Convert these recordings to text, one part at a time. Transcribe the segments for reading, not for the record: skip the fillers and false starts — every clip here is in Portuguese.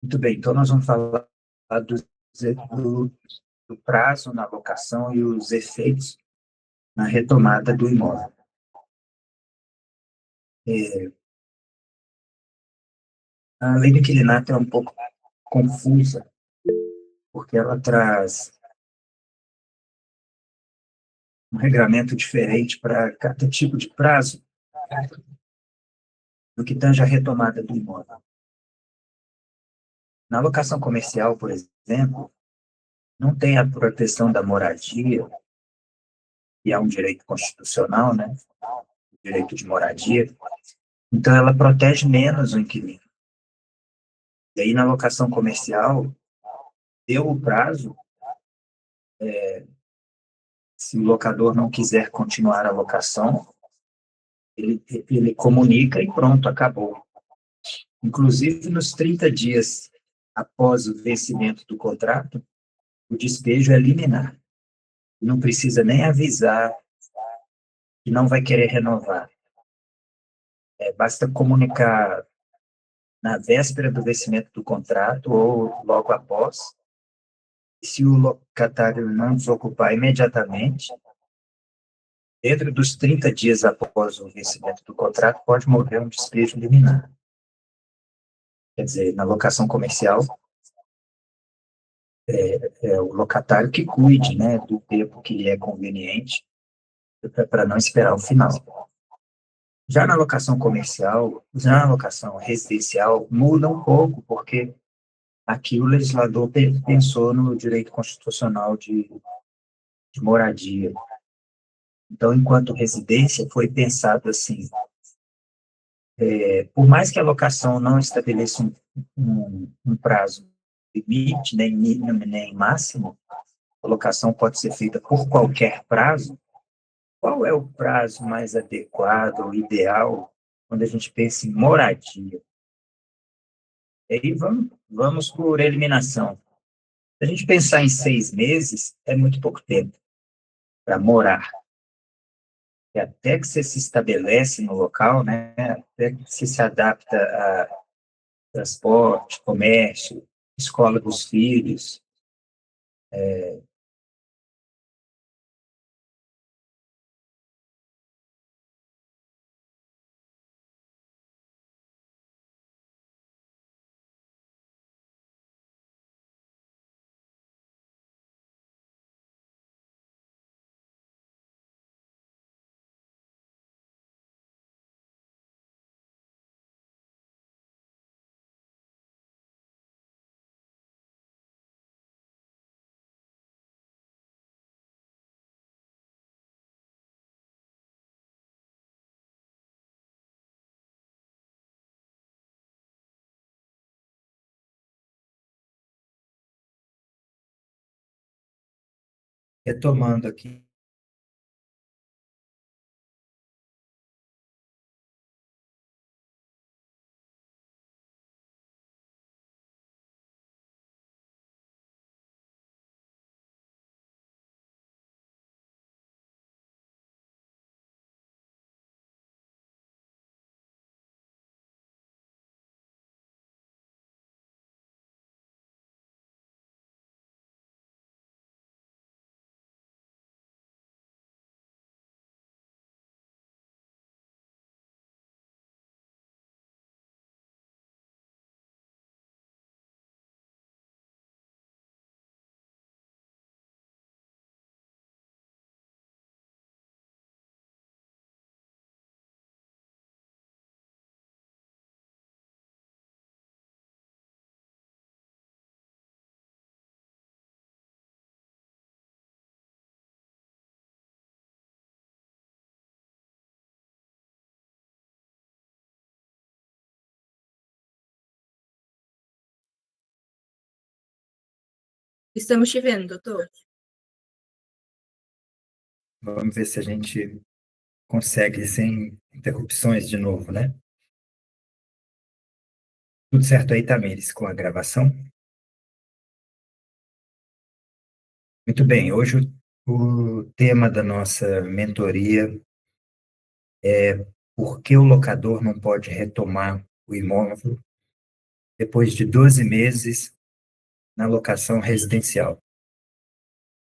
Muito bem, então nós vamos falar do, do, do prazo na locação e os efeitos na retomada do imóvel. É, a lei do inquilinato é um pouco confusa, porque ela traz um regramento diferente para cada tipo de prazo do que tange a retomada do imóvel. Na locação comercial, por exemplo, não tem a proteção da moradia, que é um direito constitucional, né? O direito de moradia. Então, ela protege menos o inquilino. E aí, na locação comercial, deu o prazo, se o locador não quiser continuar a locação, ele comunica e pronto, acabou. Inclusive, nos 30 dias após o vencimento do contrato, o despejo é liminar. Não precisa nem avisar que não vai querer renovar. Basta comunicar na véspera do vencimento do contrato ou logo após. E se o locatário não desocupar imediatamente, dentro dos 30 dias após o vencimento do contrato, pode mover um despejo liminar. Quer dizer, na locação comercial, é o locatário que cuide, né, do tempo que lhe é conveniente para não esperar o final. Já na locação comercial, já na locação residencial, muda um pouco, porque aqui o legislador pensou no direito constitucional de moradia. Então, enquanto residência, foi pensado assim, por mais que a locação não estabeleça um prazo limite, nem mínimo, nem máximo, a locação pode ser feita por qualquer prazo. Qual é o prazo mais adequado, ou ideal, quando a gente pensa em moradia? E aí vamos por eliminação. Se a gente pensar em 6 meses, é muito pouco tempo para morar. E até que você se estabelece no local, né? Até que você se adapta a transporte, comércio, escola dos filhos. Retomando aqui, Estamos te vendo, doutor. vamos ver se a gente consegue sem interrupções de novo, né? Tudo certo aí, Tamires, com a gravação? Muito bem, hoje o tema da nossa mentoria é por que o locador não pode retomar o imóvel depois de 12 meses na locação residencial.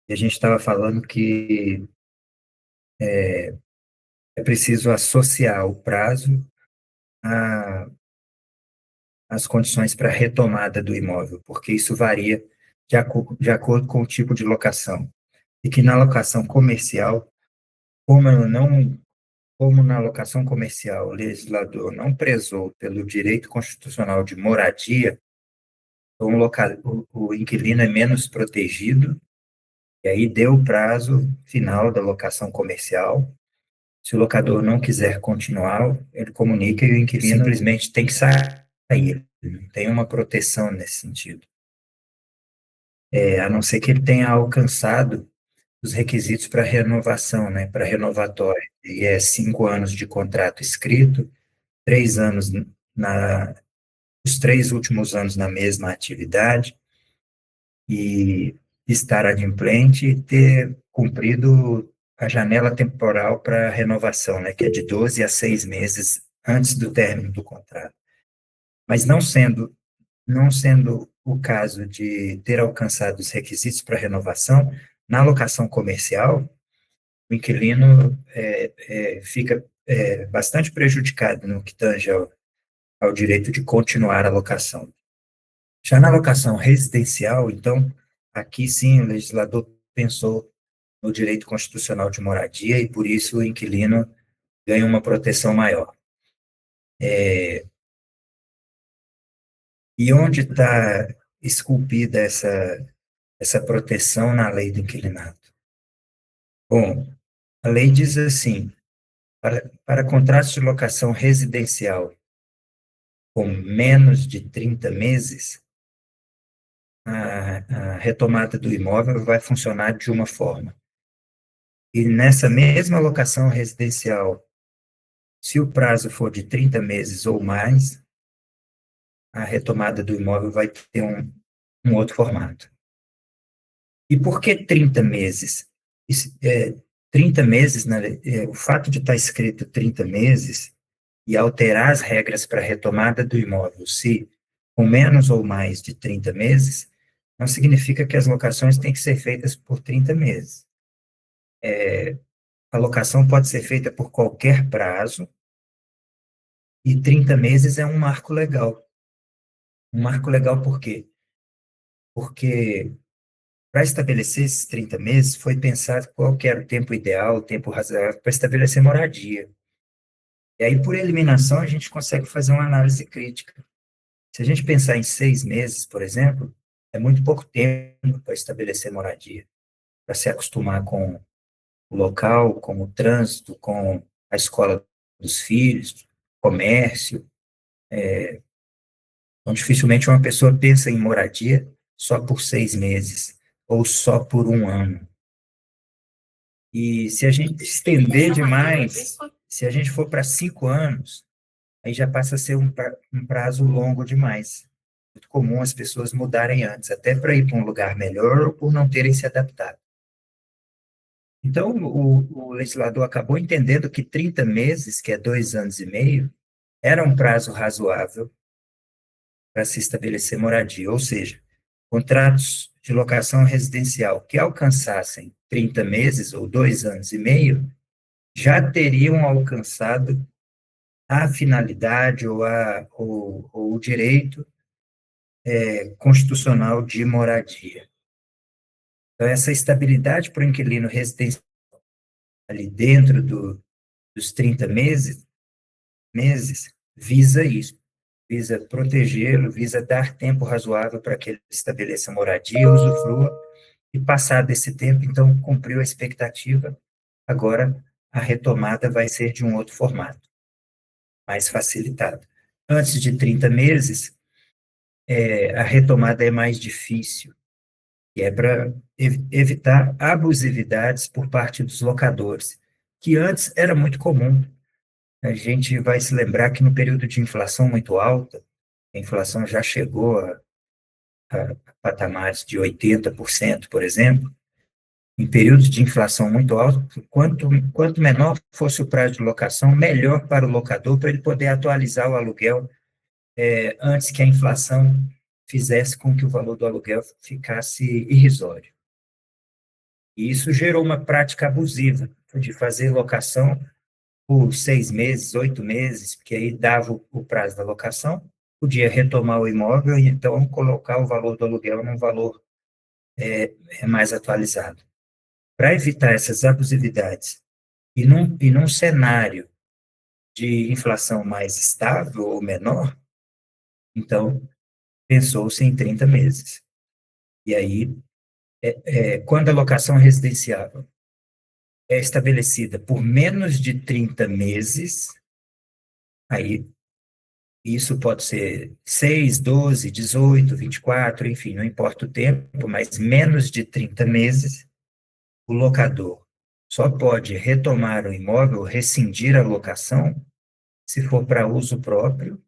E a gente estava falando que é preciso associar o prazo às condições para retomada do imóvel, porque isso varia de acordo com o tipo de locação. E que na locação comercial, como ela não como na locação comercial o legislador não prezou pelo direito constitucional de moradia, então o inquilino é menos protegido, e aí deu o prazo final da locação comercial. Se o locador não quiser continuar, ele comunica e o inquilino simplesmente tem que sair. Ele não tem uma proteção nesse sentido. A não ser que ele tenha alcançado os requisitos para renovação, né, para renovatório. E é 5 anos de contrato escrito, 3 anos os 3 últimos anos na mesma atividade e estar adimplente e ter cumprido a janela temporal para renovação, né, que é de 12 a 6 meses antes do término do contrato. Mas não sendo o caso de ter alcançado os requisitos para renovação, na locação comercial, o inquilino fica bastante prejudicado no que tange ao direito de continuar a locação. Já na locação residencial, então, aqui sim o legislador pensou no direito constitucional de moradia e por isso o inquilino ganha uma proteção maior. E onde está esculpida essa proteção na lei do inquilinato? Bom, a lei diz assim, para contratos de locação residencial com menos de 30 meses, a retomada do imóvel vai funcionar de uma forma. E nessa mesma locação residencial, se o prazo for de 30 meses ou mais, a retomada do imóvel vai ter um outro formato. E por que 30 meses? 30 meses, né, o fato de estar escrito 30 meses e alterar as regras para a retomada do imóvel, se com menos ou mais de 30 meses, não significa que as locações têm que ser feitas por 30 meses. A locação pode ser feita por qualquer prazo, e 30 meses é um marco legal. Um marco legal por quê? Porque para estabelecer esses 30 meses, foi pensado qual que era o tempo ideal, o tempo razoável para estabelecer moradia. E aí, por eliminação, a gente consegue fazer uma análise crítica. Se a gente pensar em 6 meses, por exemplo, é muito pouco tempo para estabelecer moradia, para se acostumar com o local, com o trânsito, com a escola dos filhos, comércio. Então, dificilmente uma pessoa pensa em moradia só por 6 meses ou só por um ano. E se a gente estender demais, se a gente for para 5 anos, aí já passa a ser um prazo longo demais. Muito comum as pessoas mudarem antes, até para ir para um lugar melhor ou por não terem se adaptado. Então, o legislador acabou entendendo que 30 meses, que é 2 anos e meio, era um prazo razoável para se estabelecer moradia, ou seja, contratos de locação residencial que alcançassem 30 meses ou 2 anos e meio já teriam alcançado a finalidade ou o direito constitucional de moradia. Então, essa estabilidade para o inquilino residencial ali dentro dos 30 meses visa isso, visa protegê-lo, visa dar tempo razoável para que ele estabeleça moradia, usufrua, e passado esse tempo, então, cumpriu a expectativa, agora a retomada vai ser de um outro formato, mais facilitado. Antes de 30 meses, a retomada é mais difícil, e é para evitar abusividades por parte dos locadores, que antes era muito comum. A gente vai se lembrar que no período de inflação muito alta, a inflação já chegou a patamares de 80%, por exemplo. Em períodos de inflação muito alta, quanto menor fosse o prazo de locação, melhor para o locador, para ele poder atualizar o aluguel antes que a inflação fizesse com que o valor do aluguel ficasse irrisório. E isso gerou uma prática abusiva de fazer locação por 6 meses, 8 meses, porque aí dava o prazo da locação, podia retomar o imóvel e então colocar o valor do aluguel num valor mais atualizado. Para evitar essas abusividades e num cenário de inflação mais estável ou menor, então pensou-se em 30 meses. E aí, quando a locação residencial é estabelecida por menos de 30 meses, aí isso pode ser 6, 12, 18, 24, enfim, não importa o tempo, mas menos de 30 meses, o locador só pode retomar o imóvel, rescindir a locação, se for para uso próprio,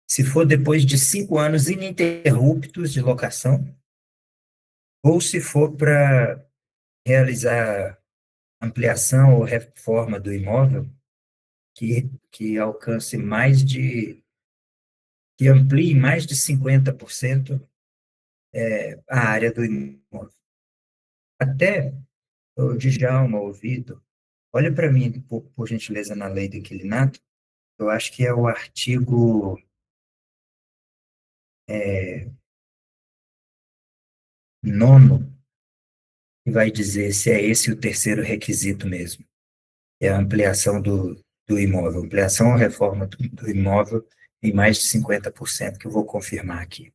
se for depois de 5 anos ininterruptos de locação, ou se for para realizar ampliação ou reforma do imóvel que alcance que amplie mais de 50% a área do imóvel. Até o Djalma, o Vitor, olha para mim, por gentileza, na lei do inquilinato, eu acho que é o artigo 9º, que vai dizer se é esse o terceiro requisito mesmo, é a ampliação do imóvel, ampliação ou reforma do imóvel em mais de 50%, que eu vou confirmar aqui.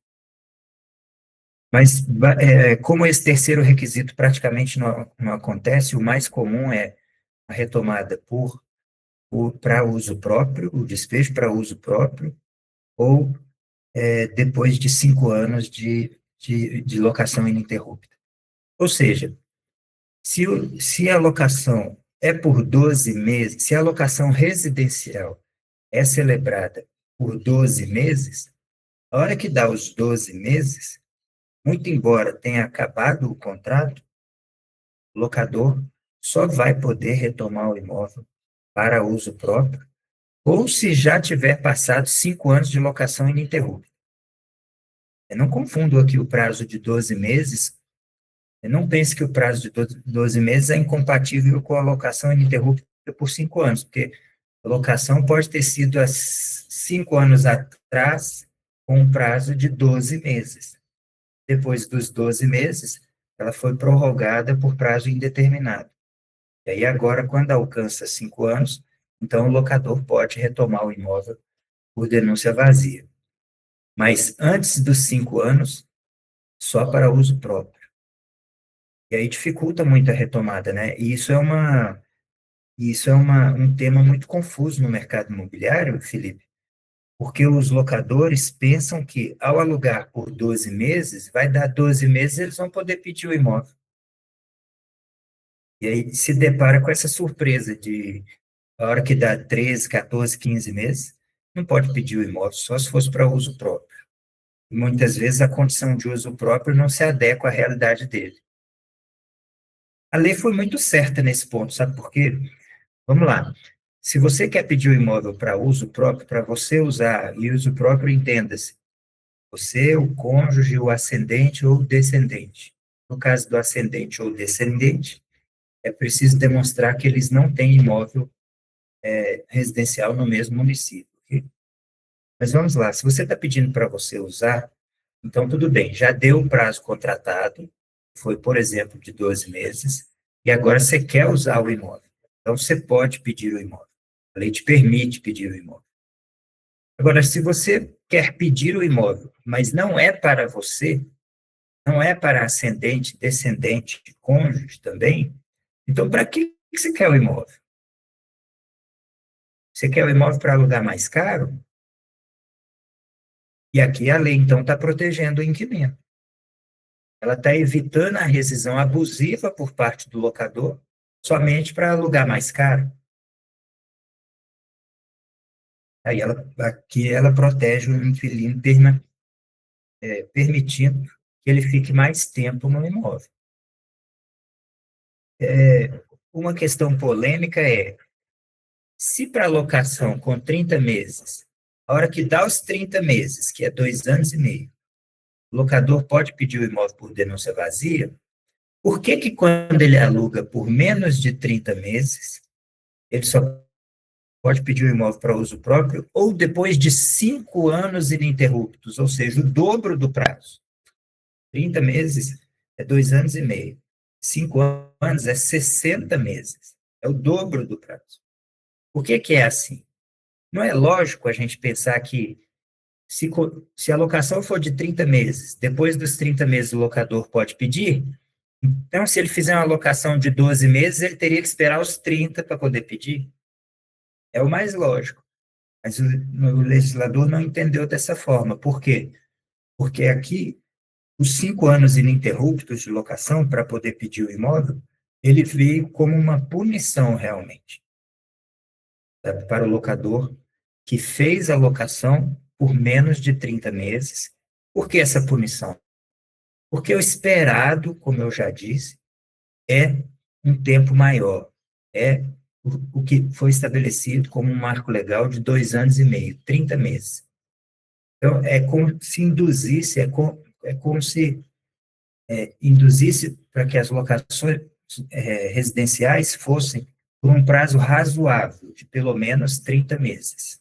Mas, como esse terceiro requisito praticamente não acontece, o mais comum é a retomada para uso próprio, o despejo para uso próprio, ou depois de 5 anos de locação ininterrupta. Ou seja, se a locação é por 12 meses, se a locação residencial é celebrada por 12 meses, a hora que dá os 12 meses, muito embora tenha acabado o contrato, o locador só vai poder retomar o imóvel para uso próprio, ou se já tiver passado 5 anos de locação ininterrupta. Eu não confundo aqui o prazo de 12 meses, eu não pense que o prazo de 12 meses é incompatível com a locação ininterrupta por 5 anos, porque a locação pode ter sido há 5 anos atrás, com um prazo de 12 meses. Depois dos 12 meses, ela foi prorrogada por prazo indeterminado. E aí agora, quando alcança 5 anos, então o locador pode retomar o imóvel por denúncia vazia. Mas antes dos 5 anos, só para uso próprio. E aí dificulta muito a retomada, né? E um tema muito confuso no mercado imobiliário, Felipe, porque os locadores pensam que ao alugar por 12 meses, vai dar 12 meses, eles vão poder pedir o imóvel. E aí se depara com essa surpresa de a hora que dá 13, 14, 15 meses, não pode pedir o imóvel, só se fosse para uso próprio. E muitas vezes a condição de uso próprio não se adequa à realidade dele. A lei foi muito certa nesse ponto, sabe por quê? Vamos lá. Se você quer pedir o imóvel para uso próprio, para você usar, e uso próprio entenda-se, você, o cônjuge, o ascendente ou descendente. No caso do ascendente ou descendente, é preciso demonstrar que eles não têm imóvel residencial no mesmo município. Okay? Mas vamos lá, se você está pedindo para você usar, então tudo bem, já deu o prazo contratado, foi, por exemplo, de 12 meses, e agora você quer usar o imóvel. Então você pode pedir o imóvel. A lei te permite pedir o imóvel. Agora, se você quer pedir o imóvel, mas não é para você, não é para ascendente, descendente, cônjuge também, então para que você quer o imóvel? Você quer o imóvel para alugar mais caro? E aqui a lei, então, está protegendo o inquilino. Ela está evitando a rescisão abusiva por parte do locador somente para alugar mais caro. Aí aqui ela protege o inquilino, permitindo que ele fique mais tempo no imóvel. Uma questão polêmica é, se para locação com 30 meses A hora que dá os 30 meses, que é 2 anos e meio, o locador pode pedir o imóvel por denúncia vazia. Por que que quando ele aluga por menos de 30 meses, ele só pode pedir o imóvel para uso próprio ou depois de 5 anos ininterruptos, ou seja, o dobro do prazo? 30 meses é 2 anos e meio. 5 anos é 60 meses. É o dobro do prazo. Por que que é assim? Não é lógico a gente pensar que se a locação for de 30 meses, depois dos 30 meses o locador pode pedir, então se ele fizer uma locação de 12 meses, ele teria que esperar os 30 para poder pedir. É o mais lógico. Mas o legislador não entendeu dessa forma. Por quê? Porque aqui, os 5 anos ininterruptos de locação para poder pedir o imóvel, ele veio como uma punição realmente, sabe, para o locador que fez a locação por menos de 30 meses. Por que essa punição? Porque o esperado, como eu já disse, é um tempo maior. É o que foi estabelecido como um marco legal de 2 anos e meio, 30 meses. Então, é como se induzisse, é como se induzisse para que as locações residenciais fossem por um prazo razoável, de pelo menos 30 meses,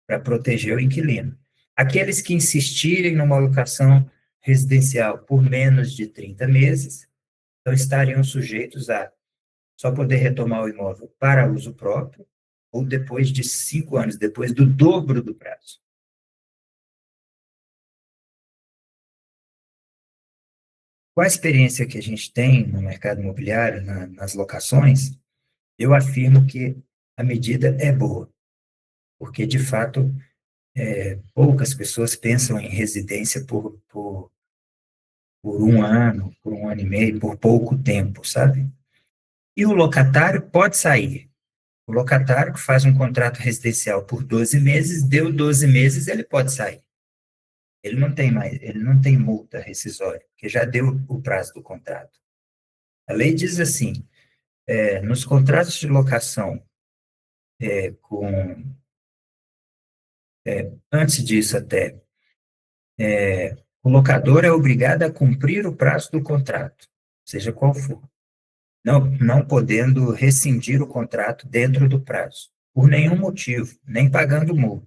para proteger o inquilino. Aqueles que insistirem numa locação residencial por menos de 30 meses, então estariam sujeitos a só poder retomar o imóvel para uso próprio ou depois de 5 anos, depois do dobro do prazo. Com a experiência que a gente tem no mercado imobiliário, nas locações, eu afirmo que a medida é boa, porque, de fato, poucas pessoas pensam em residência por 1 ano, por 1 ano e meio, por pouco tempo, sabe? E o locatário pode sair. O locatário que faz um contrato residencial por 12 meses, deu 12 meses, ele pode sair. Ele não tem multa rescisória, porque já deu o prazo do contrato. A lei diz assim, nos contratos de locação, com, antes disso até, o locador é obrigado a cumprir o prazo do contrato, seja qual for, não podendo rescindir o contrato dentro do prazo, por nenhum motivo, nem pagando multa.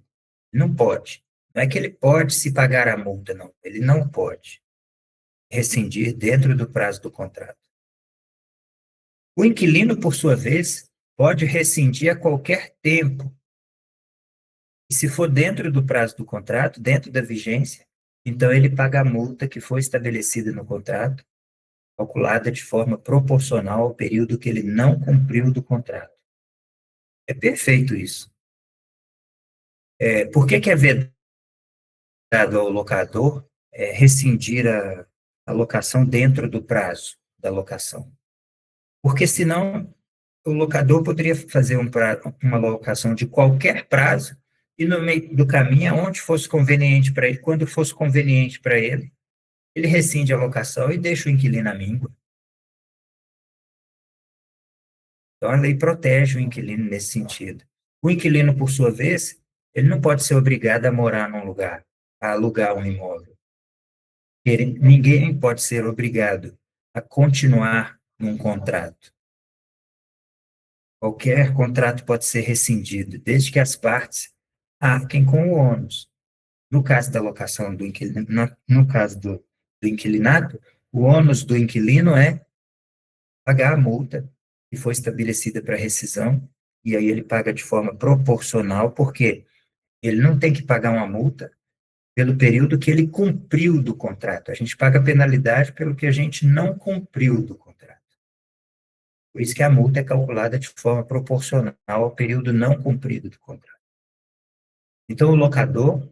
Não pode. Não é que ele pode se pagar a multa, não. Ele não pode rescindir dentro do prazo do contrato. O inquilino, por sua vez, pode rescindir a qualquer tempo. E se for dentro do prazo do contrato, dentro da vigência, então ele paga a multa que foi estabelecida no contrato, calculada de forma proporcional ao período que ele não cumpriu do contrato. É perfeito isso. Por que que é vedado ao locador rescindir a locação dentro do prazo da locação? Porque senão o locador poderia fazer uma locação de qualquer prazo e no meio do caminho, aonde fosse conveniente para ele, quando fosse conveniente para ele, ele rescinde a locação e deixa o inquilino à míngua. Então, a lei protege o inquilino nesse sentido. O inquilino, por sua vez, ele não pode ser obrigado a morar num lugar, a alugar um imóvel. Ninguém pode ser obrigado a continuar num contrato. Qualquer contrato pode ser rescindido, desde que as partes arquem com o ônus. No caso da locação do inquilino, no caso do inquilinato, o ônus do inquilino é pagar a multa que foi estabelecida para rescisão, e aí ele paga de forma proporcional, porque ele não tem que pagar uma multa pelo período que ele cumpriu do contrato. A gente paga penalidade pelo que a gente não cumpriu do contrato. Por isso que a multa é calculada de forma proporcional ao período não cumprido do contrato. Então, o locador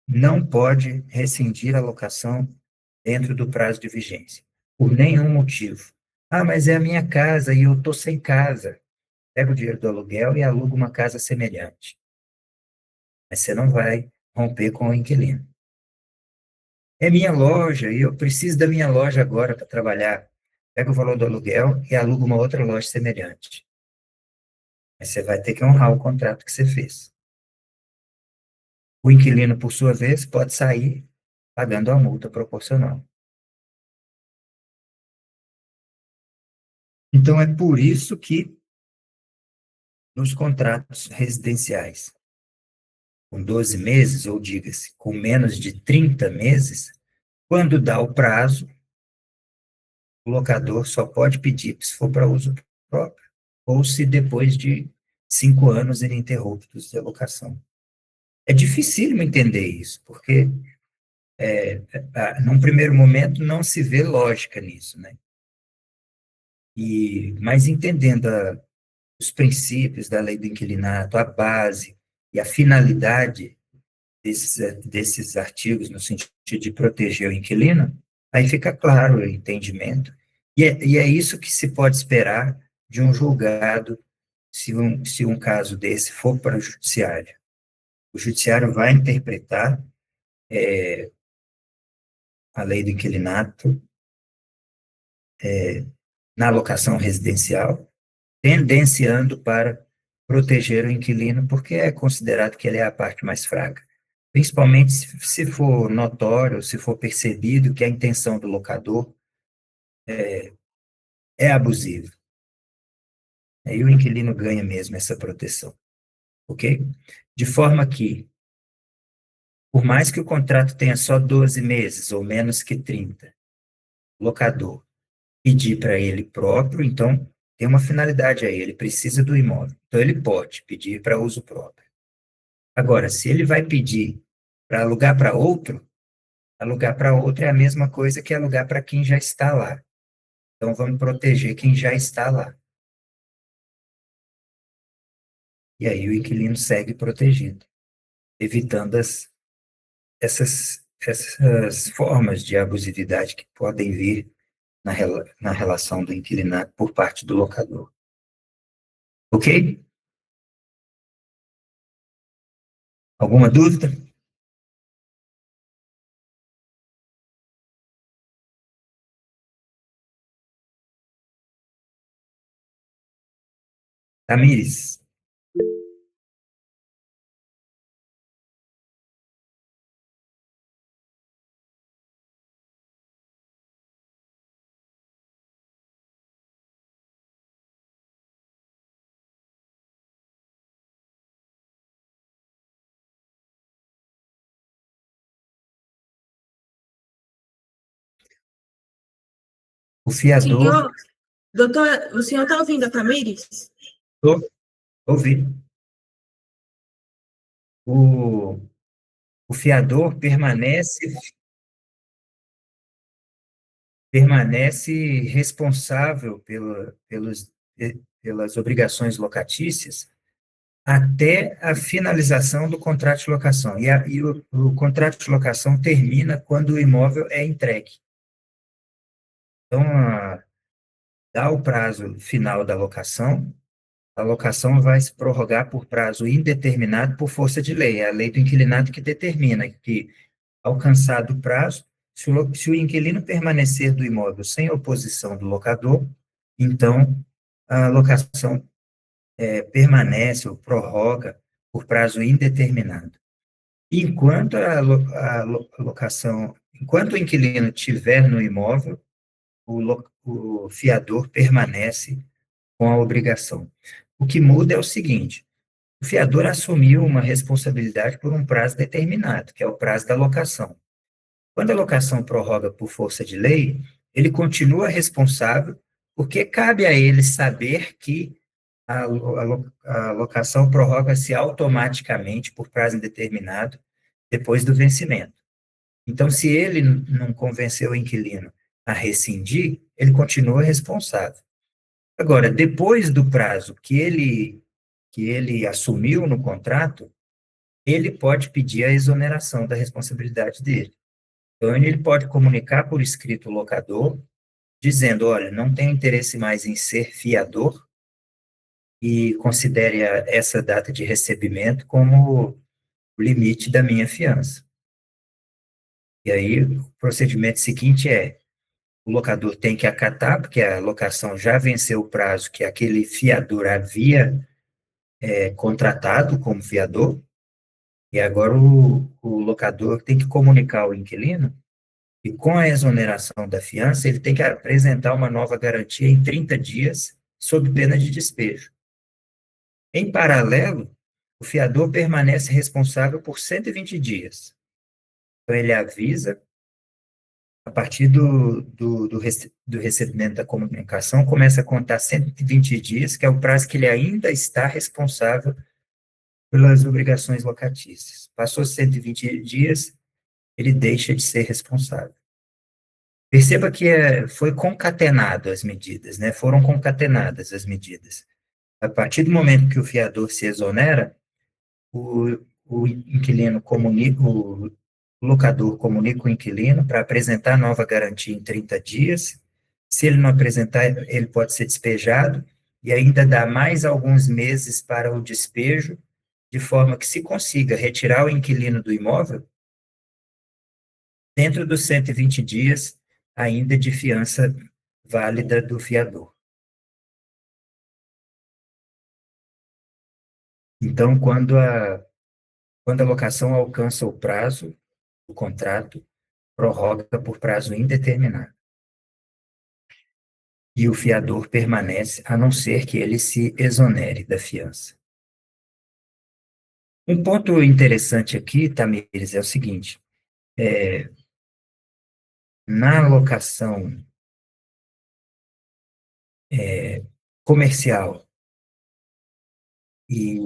não pode rescindir a locação dentro do prazo de vigência, por nenhum motivo. Ah, mas é a minha casa e eu estou sem casa. Pega o dinheiro do aluguel e aluga uma casa semelhante. Mas você não vai romper com o inquilino. É minha loja e eu preciso da minha loja agora para trabalhar. Pega o valor do aluguel e aluga uma outra loja semelhante. Mas você vai ter que honrar o contrato que você fez. O inquilino, por sua vez, pode sair pagando a multa proporcional. Então, é por isso que nos contratos residenciais, com 12 meses, ou diga-se, com menos de 30 meses, quando dá o prazo, o locador só pode pedir se for para uso próprio, ou se depois de 5 anos ininterruptos de locação. É dificílimo entender isso, porque num primeiro momento não se vê lógica nisso, né? Mas entendendo os princípios da lei do inquilinato, a base e a finalidade desses artigos no sentido de proteger o inquilino, aí fica claro o entendimento. E é isso que se pode esperar de um julgado se um caso desse for para o judiciário. O judiciário vai interpretar a lei do inquilinato na locação residencial, tendenciando para proteger o inquilino, porque é considerado que ele é a parte mais fraca. Principalmente se for notório, se for percebido que a intenção do locador é abusiva. Aí o inquilino ganha mesmo essa proteção, ok? De forma que, por mais que o contrato tenha só 12 meses ou menos que 30, o locador pedir para ele próprio, então tem uma finalidade aí, ele precisa do imóvel. Então ele pode pedir para uso próprio. Agora, se ele vai pedir para alugar para outro é a mesma coisa que alugar para quem já está lá. Então vamos proteger quem já está lá. E aí o inquilino segue protegido, evitando essas formas de abusividade que podem vir na relação do inquilinato por parte do locador. Ok? Alguma dúvida? Tamires, o fiador... Senhor, doutor, o senhor está ouvindo a Tamires? Ouvi. O fiador permanece responsável pelas obrigações locatícias até a finalização do contrato de locação. E o contrato de locação termina quando o imóvel é entregue. Então, dá o prazo final da locação, a locação vai se prorrogar por prazo indeterminado por força de lei. É a lei do inquilinato que determina que, alcançado o prazo, se o inquilino permanecer do imóvel sem oposição do locador, então a locação permanece ou prorroga por prazo indeterminado. Enquanto o inquilino estiver no imóvel, o fiador permanece com a obrigação. O que muda é o seguinte: o fiador assumiu uma responsabilidade por um prazo determinado, que é o prazo da locação. Quando a locação prorroga por força de lei, ele continua responsável, porque cabe a ele saber que a locação prorroga-se automaticamente por prazo indeterminado depois do vencimento. Então, se ele não convenceu o inquilino a rescindir, ele continua responsável. Agora, depois do prazo que ele assumiu no contrato, ele pode pedir a exoneração da responsabilidade dele. Então, ele pode comunicar por escrito o locador, dizendo: olha, não tenho interesse mais em ser fiador e considere essa data de recebimento como o limite da minha fiança. E aí, o procedimento seguinte o locador tem que acatar, porque a locação já venceu o prazo que aquele fiador havia contratado como fiador, E agora o locador tem que comunicar ao inquilino e com a exoneração da fiança, ele tem que apresentar uma nova garantia em 30 dias, sob pena de despejo. Em paralelo, o fiador permanece responsável por 120 dias. Então, ele avisa, a partir do recebimento da comunicação, começa a contar 120 dias, que é o prazo que ele ainda está responsável pelas obrigações locatícias. Passou 120 dias, ele deixa de ser responsável. Perceba que foi concatenado as medidas, né? Foram concatenadas as medidas. A partir do momento que o fiador se exonera, o inquilino comunica, o locador comunica o inquilino para apresentar nova garantia em 30 dias. Se ele não apresentar, ele pode ser despejado e ainda dá mais alguns meses para o despejo, de forma que se consiga retirar o inquilino do imóvel dentro dos 120 dias ainda de fiança válida do fiador. Então, quando a locação alcança o prazo do contrato, prorroga por prazo indeterminado. E o fiador permanece, a não ser que ele se exonere da fiança. Um ponto interessante aqui, Tamires, é o seguinte, na locação comercial e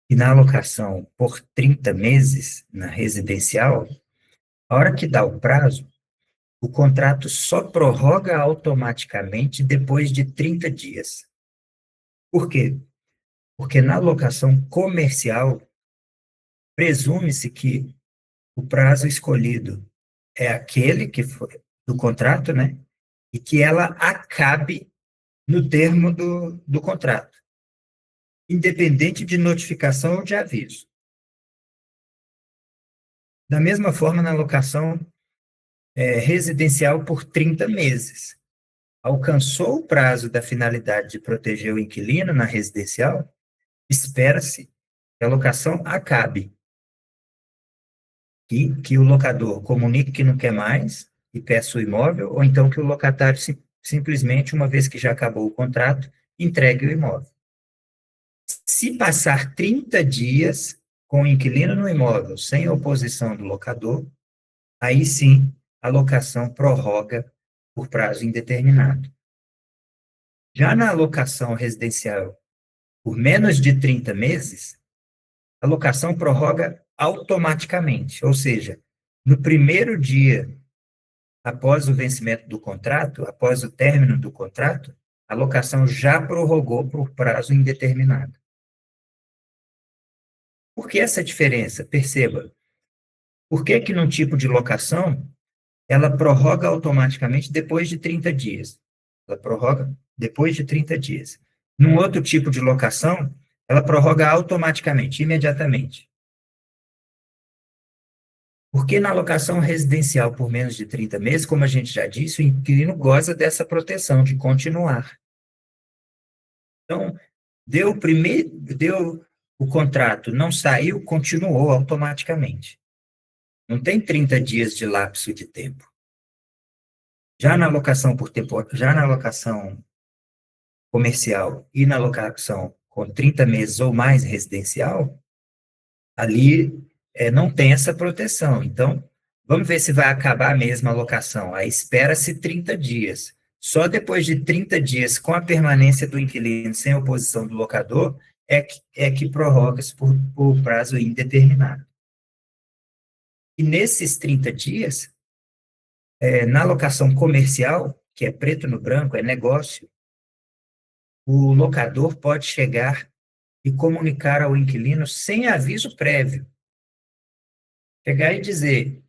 na locação por 30 meses, na residencial, a hora que dá o prazo, o contrato só prorroga automaticamente depois de 30 dias. Por quê? Porque na locação comercial, presume-se que o prazo escolhido é aquele que foi do contrato, né? E que ela acabe no termo do contrato, independente de notificação ou de aviso. Da mesma forma, na locação residencial por 30 meses. Alcançou o prazo da finalidade de proteger o inquilino na residencial, espera-se que a locação acabe. Que o locador comunique que não quer mais e peça o imóvel, ou então que o locatário simplesmente, uma vez que já acabou o contrato, entregue o imóvel. Se passar 30 dias com o inquilino no imóvel sem oposição do locador, aí sim a locação prorroga por prazo indeterminado. Já na locação residencial por menos de 30 meses, a locação prorroga automaticamente, ou seja, no primeiro dia após o vencimento do contrato, após o término do contrato, a locação já prorrogou por prazo indeterminado. Por que essa diferença? Perceba. Por que que num tipo de locação ela prorroga automaticamente depois de 30 dias? Ela prorroga depois de 30 dias. Num outro tipo de locação, ela prorroga automaticamente, imediatamente. Porque na locação residencial por menos de 30 meses, como a gente já disse, o inquilino goza dessa proteção de continuar. Então, deu o contrato, não saiu, continuou automaticamente. Não tem 30 dias de lapso de tempo. Já na locação comercial e na locação com 30 meses ou mais residencial, ali não tem essa proteção. Então, vamos ver se vai acabar mesmo a locação. Aí espera-se 30 dias. Só depois de 30 dias, com a permanência do inquilino sem oposição do locador, é que prorroga-se por prazo indeterminado. E nesses 30 dias, na locação comercial, que é preto no branco, é negócio, o locador pode chegar e comunicar ao inquilino sem aviso prévio. Chegar e dizer,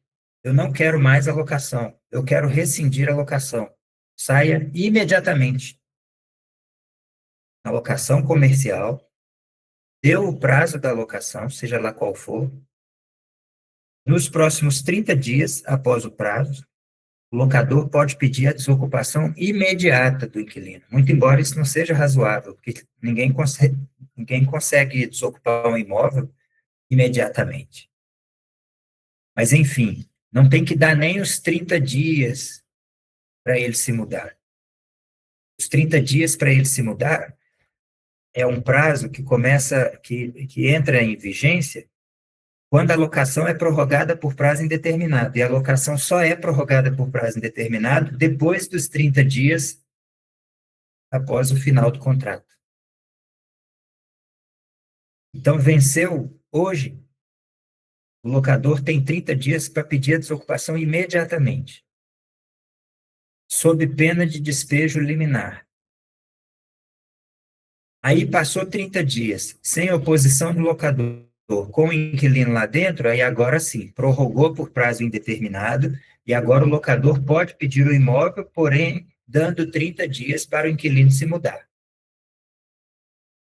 eu não quero mais a locação, eu quero rescindir a locação. Saia imediatamente. Na locação comercial, deu o prazo da locação, seja lá qual for. Nos próximos 30 dias, após o prazo, o locador pode pedir a desocupação imediata do inquilino, muito embora isso não seja razoável, porque ninguém Ninguém consegue desocupar um imóvel imediatamente. Mas, enfim, não tem que dar nem os 30 dias para ele se mudar. Os 30 dias para ele se mudar é um prazo que começa, que entra em vigência quando a locação é prorrogada por prazo indeterminado. E a locação só é prorrogada por prazo indeterminado depois dos 30 dias após o final do contrato. Então, venceu hoje, o locador tem 30 dias para pedir a desocupação imediatamente, sob pena de despejo liminar. Aí passou 30 dias, sem oposição do locador, com o inquilino lá dentro, aí agora sim, prorrogou por prazo indeterminado, e agora o locador pode pedir o imóvel, porém, dando 30 dias para o inquilino se mudar.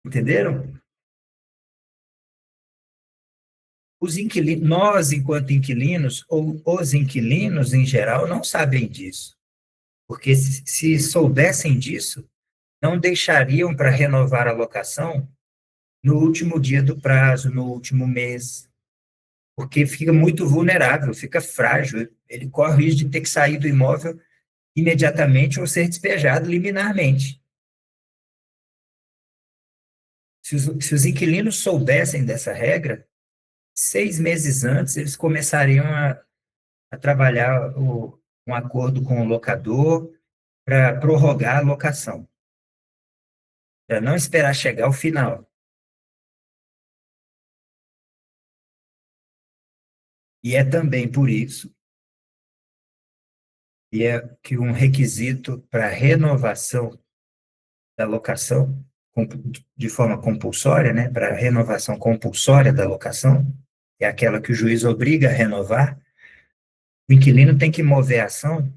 Entenderam? Os inquilinos, nós, enquanto inquilinos, ou os inquilinos em geral, não sabem disso. Porque se soubessem disso, não deixariam para renovar a locação no último dia do prazo, no último mês, porque fica muito vulnerável, fica frágil, ele corre o risco de ter que sair do imóvel imediatamente ou ser despejado liminarmente. Se os inquilinos soubessem dessa regra, 6 meses antes eles começariam a trabalhar um acordo com o locador para prorrogar a locação, para não esperar chegar ao final. E é também por isso que um requisito para renovação da locação de forma compulsória, né, para renovação compulsória da locação, é aquela que o juiz obriga a renovar, o inquilino tem que mover a ação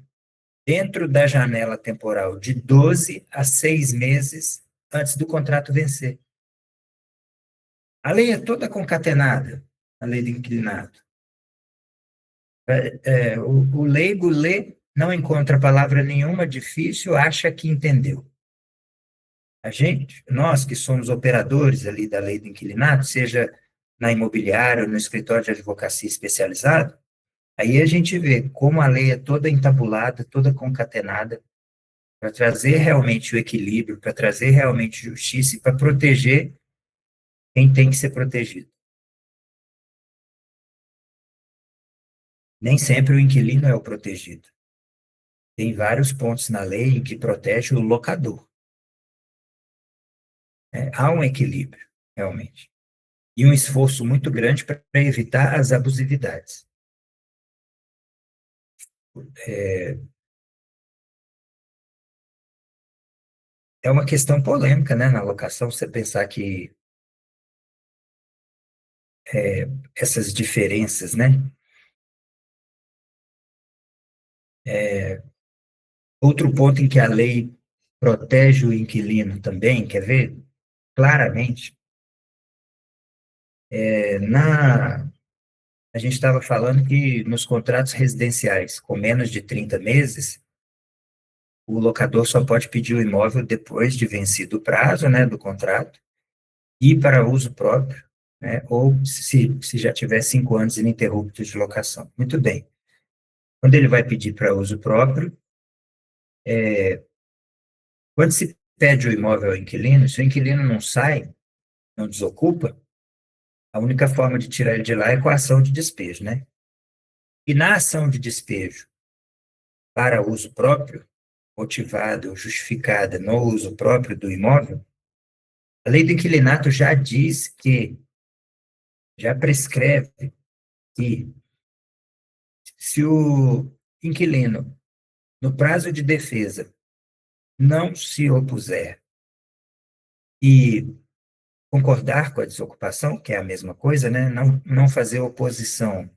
dentro da janela temporal de 12 a 6 meses antes do contrato vencer. A lei é toda concatenada, a lei do inquilinato. O leigo lê, não encontra palavra nenhuma difícil, acha que entendeu. A gente, nós que somos operadores ali da lei do inquilinato, seja na imobiliária ou no escritório de advocacia especializado, aí a gente vê como a lei é toda entabulada, toda concatenada, para trazer realmente o equilíbrio, para trazer realmente justiça e para proteger quem tem que ser protegido. Nem sempre o inquilino é o protegido. Tem vários pontos na lei em que protege o locador. Há um equilíbrio, realmente. E um esforço muito grande para evitar as abusividades. É uma questão polêmica, né, na locação, você pensar que essas diferenças, né? Outro ponto em que a lei protege o inquilino também, quer ver? Claramente, a gente estava falando que nos contratos residenciais com menos de 30 meses, o locador só pode pedir o imóvel depois de vencido o prazo, né, do contrato, e para uso próprio, né, ou se já tiver 5 anos ininterruptos de locação. Muito bem. Quando ele vai pedir para uso próprio, quando se pede o imóvel ao inquilino, se o inquilino não sai, não desocupa, a única forma de tirar ele de lá é com a ação de despejo, né? E na ação de despejo para uso próprio, motivada ou justificada no uso próprio do imóvel, a lei do inquilinato já diz que, já prescreve que se o inquilino, no prazo de defesa, não se opuser e concordar com a desocupação, que é a mesma coisa, né? Não fazer oposição,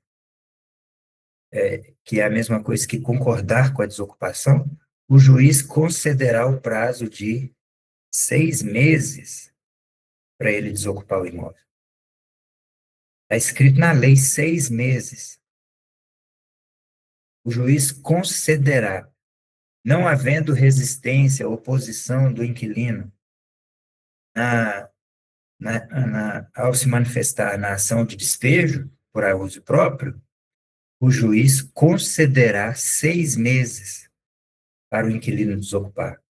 que é a mesma coisa que concordar com a desocupação, o juiz concederá o prazo de 6 meses para ele desocupar o imóvel. Está escrito na lei 6 meses. O juiz concederá, não havendo resistência, oposição do inquilino ao se manifestar na ação de despejo por uso próprio, o juiz concederá 6 meses para o inquilino desocupar.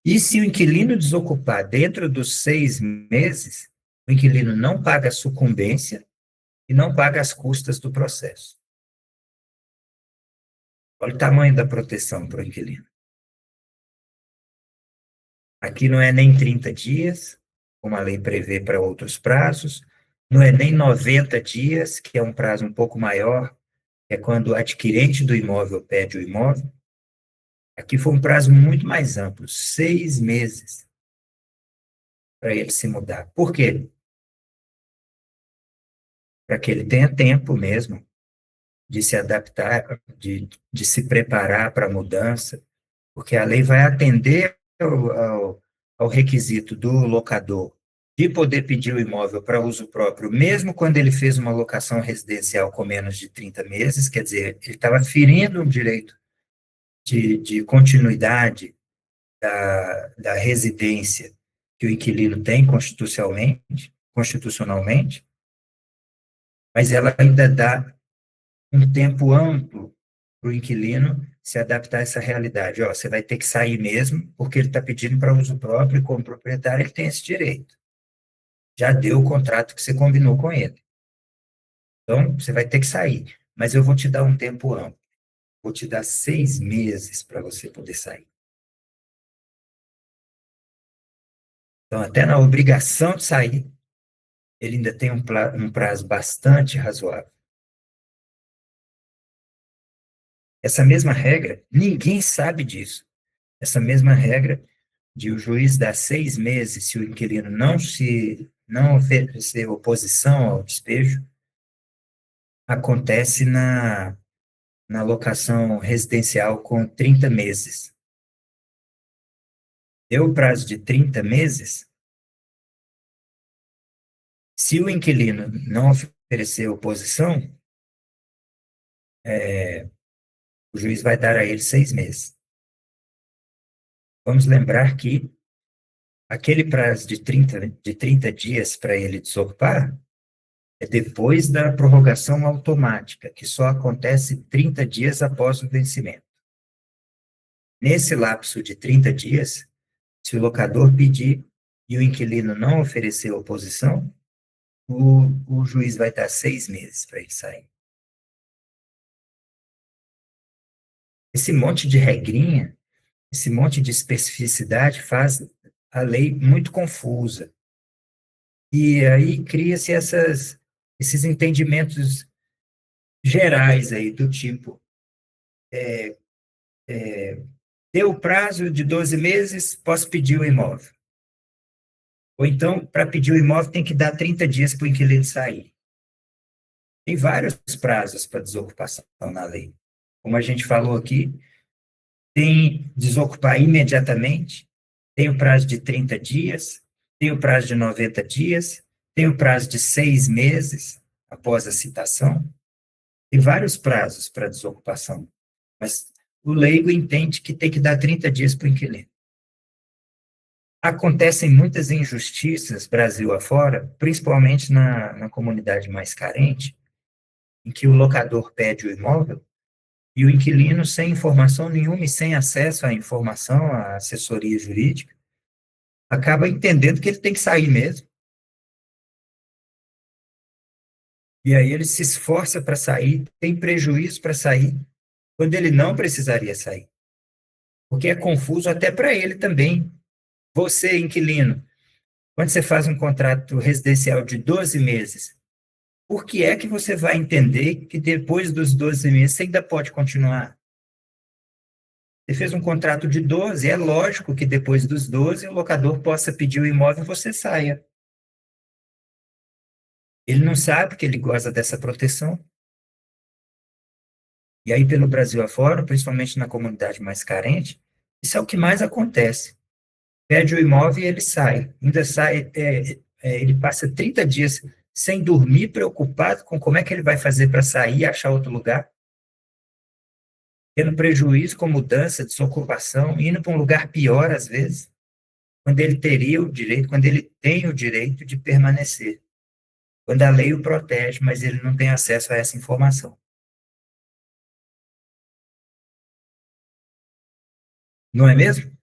E se o inquilino desocupar dentro dos 6 meses, o inquilino não paga a sucumbência e não paga as custas do processo. Olha o tamanho da proteção para o inquilino. Aqui não é nem 30 dias, como a lei prevê para outros prazos, não é nem 90 dias, que é um prazo um pouco maior, é quando o adquirente do imóvel pede o imóvel. Aqui foi um prazo muito mais amplo, 6 meses, para ele se mudar. Por quê? Para que ele tenha tempo mesmo de se adaptar, de se preparar para a mudança, porque a lei vai atender ao requisito do locador de poder pedir o imóvel para uso próprio, mesmo quando ele fez uma locação residencial com menos de 30 meses, quer dizer, ele estava ferindo um direito de continuidade da residência que o inquilino tem constitucionalmente, mas ela ainda dá um tempo amplo para o inquilino se adaptar a essa realidade. Ó, você vai ter que sair mesmo, porque ele está pedindo para uso próprio, e como proprietário ele tem esse direito. Já deu o contrato que você combinou com ele. Então, você vai ter que sair, mas eu vou te dar um tempo amplo. Vou te dar 6 meses para você poder sair. Então, até na obrigação de sair, ele ainda tem um prazo bastante razoável. Essa mesma regra, ninguém sabe disso. Essa mesma regra de o juiz dar 6 meses se o inquilino não oferecer oposição ao despejo, acontece na locação residencial com 30 meses. Deu o prazo de 30 meses, se o inquilino não oferecer oposição, o juiz vai dar a ele 6 meses. Vamos lembrar que aquele prazo de 30 dias para ele desocupar é depois da prorrogação automática, que só acontece 30 dias após o vencimento. Nesse lapso de 30 dias, se o locador pedir e o inquilino não oferecer oposição, o juiz vai dar 6 meses para ele sair. Esse monte de regrinha, esse monte de especificidade faz a lei muito confusa. E aí cria-se esses entendimentos gerais aí, do tipo, deu o prazo de 12 meses, posso pedir o imóvel. Ou então, para pedir o imóvel, tem que dar 30 dias para o inquilino sair. Tem vários prazos para desocupação na lei. Como a gente falou aqui, tem desocupar imediatamente, tem o prazo de 30 dias, tem o prazo de 90 dias, tem o prazo de 6 meses após a citação. Tem vários prazos para desocupação, mas o leigo entende que tem que dar 30 dias para o inquilino. Acontecem muitas injustiças Brasil afora, principalmente na comunidade mais carente, em que o locador pede o imóvel e o inquilino, sem informação nenhuma e sem acesso à informação, à assessoria jurídica, acaba entendendo que ele tem que sair mesmo. E aí ele se esforça para sair, tem prejuízo para sair, quando ele não precisaria sair. Porque é confuso até para ele também. Você, inquilino, quando você faz um contrato residencial de 12 meses, por que é que você vai entender que depois dos 12 meses você ainda pode continuar? Você fez um contrato de 12, é lógico que depois dos 12 o locador possa pedir o imóvel e você saia. Ele não sabe que ele goza dessa proteção. E aí, pelo Brasil afora, principalmente na comunidade mais carente, isso é o que mais acontece. Pede o imóvel e ele sai. Ainda sai, ele passa 30 dias sem dormir, preocupado com como é que ele vai fazer para sair e achar outro lugar, tendo prejuízo com mudança, desocupação, indo para um lugar pior às vezes. quando ele teria o direito, quando ele tem o direito de permanecer. Quando a lei o protege, mas ele não tem acesso a essa informação. Não é mesmo?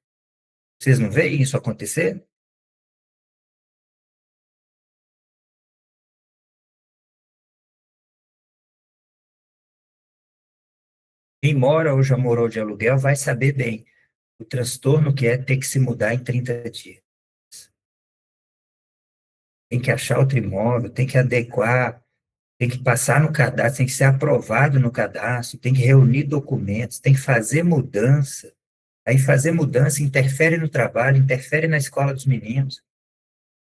Vocês não veem isso acontecer? Quem mora ou já morou de aluguel vai saber bem o transtorno que é ter que se mudar em 30 dias. Tem que achar outro imóvel, tem que adequar, tem que passar no cadastro, tem que ser aprovado no cadastro, tem que reunir documentos, tem que fazer mudança. Aí fazer mudança interfere no trabalho, interfere na escola dos meninos.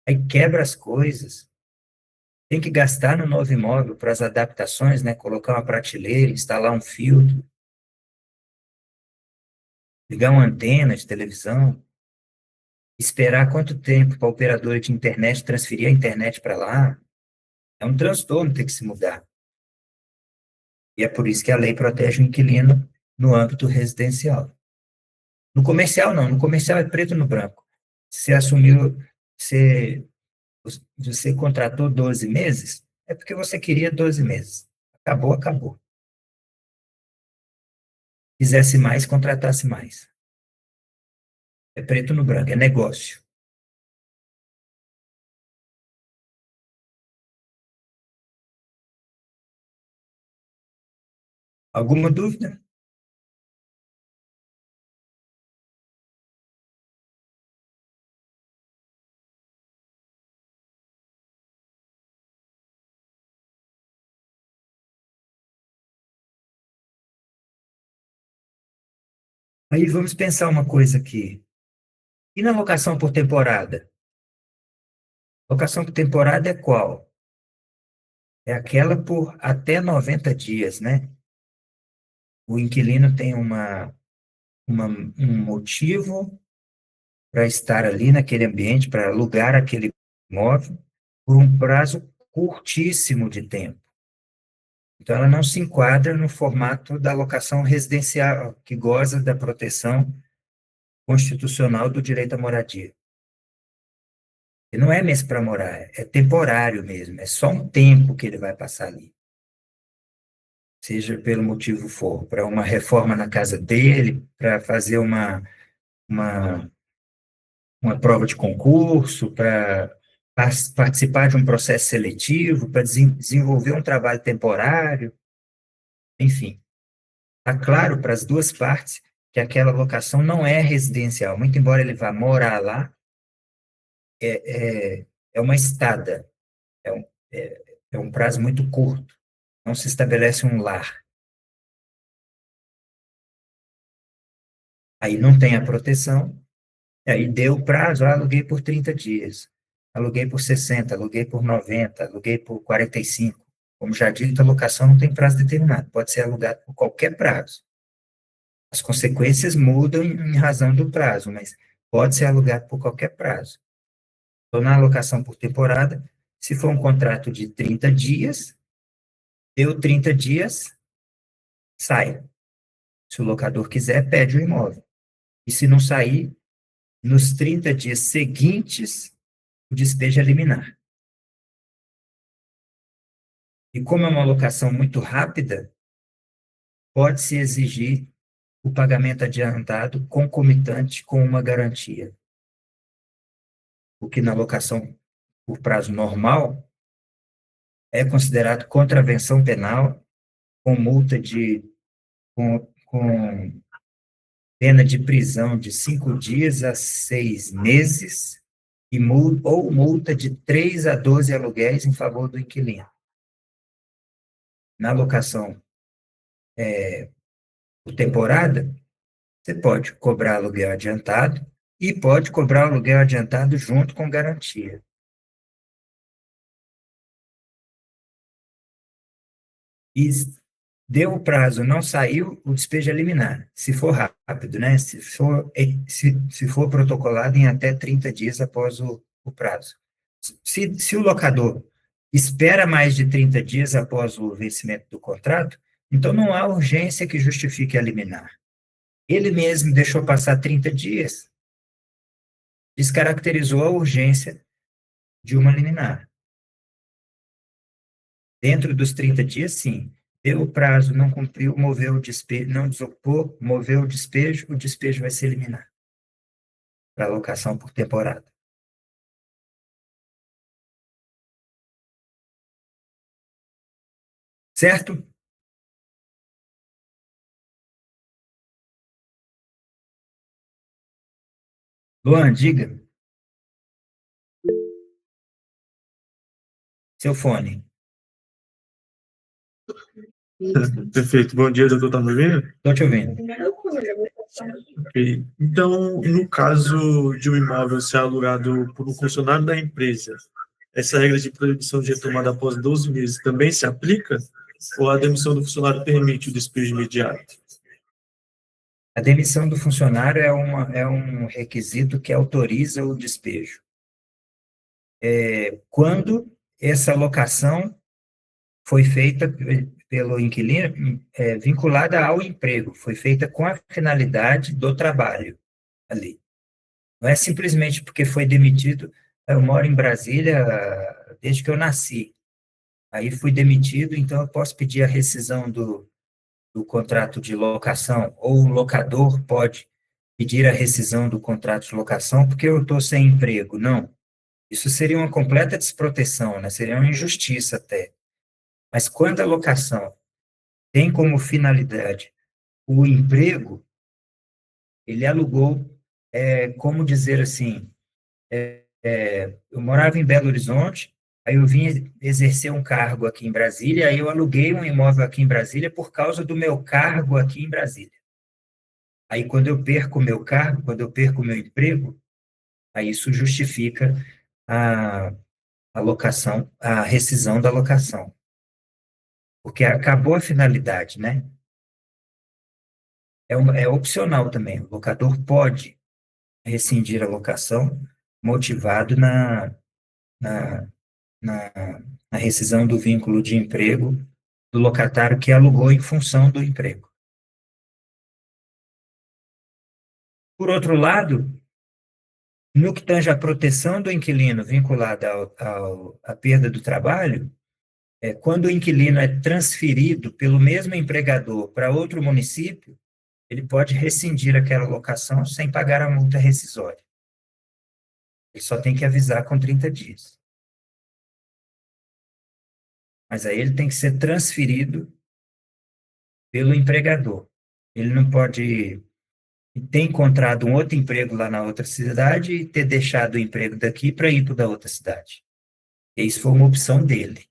Aí quebra as coisas. Tem que gastar no novo imóvel para as adaptações, né? Colocar uma prateleira, instalar um filtro, ligar uma antena de televisão, esperar quanto tempo para a operadora de internet transferir a internet para lá. É um transtorno ter que se mudar. E é por isso que a lei protege o inquilino no âmbito residencial. No comercial, não. No comercial é preto no branco. Você assumiu, você, você contratou 12 meses, é porque você queria 12 meses. Acabou, acabou. Quisesse mais, contratasse mais. É preto no branco, é negócio. Alguma dúvida? Aí vamos pensar uma coisa aqui. E na locação por temporada? Locação por temporada é qual? É aquela por até 90 dias, né? O inquilino tem um motivo para estar ali naquele ambiente, para alugar aquele imóvel por um prazo curtíssimo de tempo. Então, ela não se enquadra no formato da locação residencial, que goza da proteção constitucional do direito à moradia. E não é mesmo para morar, é temporário mesmo, é só um tempo que ele vai passar ali. Seja pelo motivo for, para uma reforma na casa dele, para fazer uma, uma prova de concurso, para participar de um processo seletivo, para desenvolver um trabalho temporário, enfim. Está claro para as duas partes que aquela locação não é residencial, muito embora ele vá morar lá, é uma estada, é um, é, é um prazo muito curto, não se estabelece um lar. Aí não tem a proteção, e aí deu o prazo, aluguei por 30 dias, aluguei por 60, aluguei por 90, aluguei por 45. Como já dito, a locação não tem prazo determinado, pode ser alugado por qualquer prazo. As consequências mudam em razão do prazo, mas pode ser alugado por qualquer prazo. Então, na alocação por temporada, se for um contrato de 30 dias, deu 30 dias, sai. Se o locador quiser, pede o imóvel. E se não sair, nos 30 dias seguintes, o despejo é liminar. E como é uma locação muito rápida, pode-se exigir o pagamento adiantado concomitante com uma garantia. O que na locação por prazo normal é considerado contravenção penal com multa com pena de prisão de 5 dias a 6 meses ou multa de 3 a 12 aluguéis em favor do inquilino. Na locação por temporada, você pode cobrar aluguel adiantado e pode cobrar aluguel adiantado junto com garantia. E deu o prazo, não saiu, o despejo é liminar, se for rápido, né? Se for protocolado em até 30 dias após o prazo. Se o locador espera mais de 30 dias após o vencimento do contrato, então não há urgência que justifique a liminar. Ele mesmo deixou passar 30 dias, descaracterizou a urgência de uma liminar. Dentro dos 30 dias, sim. Deu o prazo, não cumpriu, moveu o despejo, não desocupou, moveu o despejo vai ser liminar para alocação por temporada. Certo? Luan, diga. Seu fone. Perfeito. Bom dia, doutor. Tá me ouvindo? Estou te ouvindo. Ok. Então, no caso de um imóvel ser alugado por um funcionário da empresa, essa regra de proibição de retomada após 12 meses também se aplica? Ou a demissão do funcionário permite o despejo imediato? A demissão do funcionário é um requisito que autoriza o despejo. Quando essa alocação foi feita pelo inquilino, vinculada ao emprego, foi feita com a finalidade do trabalho ali. Não é simplesmente porque foi demitido. Eu moro em Brasília desde que eu nasci. Aí fui demitido, então eu posso pedir a rescisão do contrato de locação, ou o locador pode pedir a rescisão do contrato de locação porque eu estou sem emprego. Não. Isso seria uma completa desproteção, né? Seria uma injustiça até. Mas quando a locação tem como finalidade o emprego, ele alugou, como dizer assim, eu morava em Belo Horizonte, aí eu vim exercer um cargo aqui em Brasília, aí eu aluguei um imóvel aqui em Brasília por causa do meu cargo aqui em Brasília. Aí quando eu perco o meu cargo, quando eu perco o meu emprego, aí isso justifica a, a locação, a rescisão da locação. Porque acabou a finalidade, né? É opcional também. O locador pode rescindir a locação motivado na, na, na rescisão do vínculo de emprego do locatário que alugou em função do emprego. Por outro lado, no que tange à proteção do inquilino vinculada à perda do trabalho, quando o inquilino é transferido pelo mesmo empregador para outro município, ele pode rescindir aquela locação sem pagar a multa rescisória. Ele só tem que avisar com 30 dias. Mas aí ele tem que ser transferido pelo empregador. Ele não pode ter encontrado um outro emprego lá na outra cidade e ter deixado o emprego daqui para ir para a outra cidade. E isso foi uma opção dele.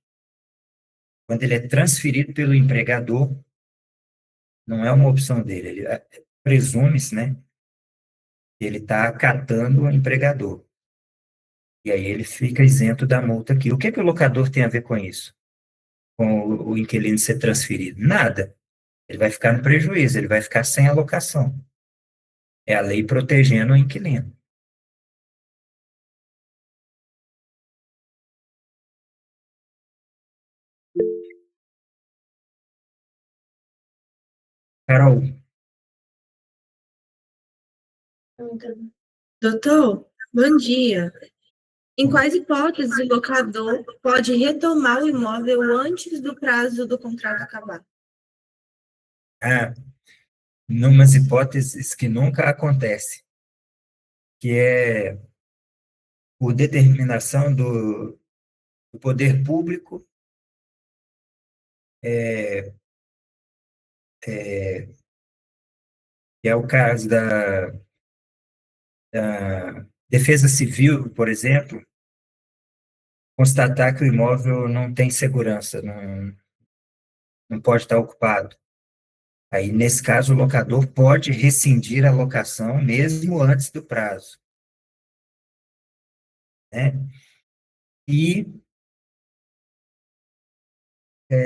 Quando ele é transferido pelo empregador, não é uma opção dele. Ele presume-se, né? Ele está acatando o empregador. E aí ele fica isento da multa aqui. O que que o locador tem a ver com isso? Com o inquilino ser transferido? Nada. Ele vai ficar no prejuízo, ele vai ficar sem alocação. É a lei protegendo o inquilino. Carol, Doutor, bom dia. Em quais hipóteses o locador pode retomar o imóvel antes do prazo do contrato acabar? há numas hipóteses que nunca acontece, que é por determinação do poder público, é, é, que é o caso da Defesa Civil, por exemplo, constatar que o imóvel não tem segurança, não pode estar ocupado. Aí, nesse caso, o locador pode rescindir a locação mesmo antes do prazo, né? E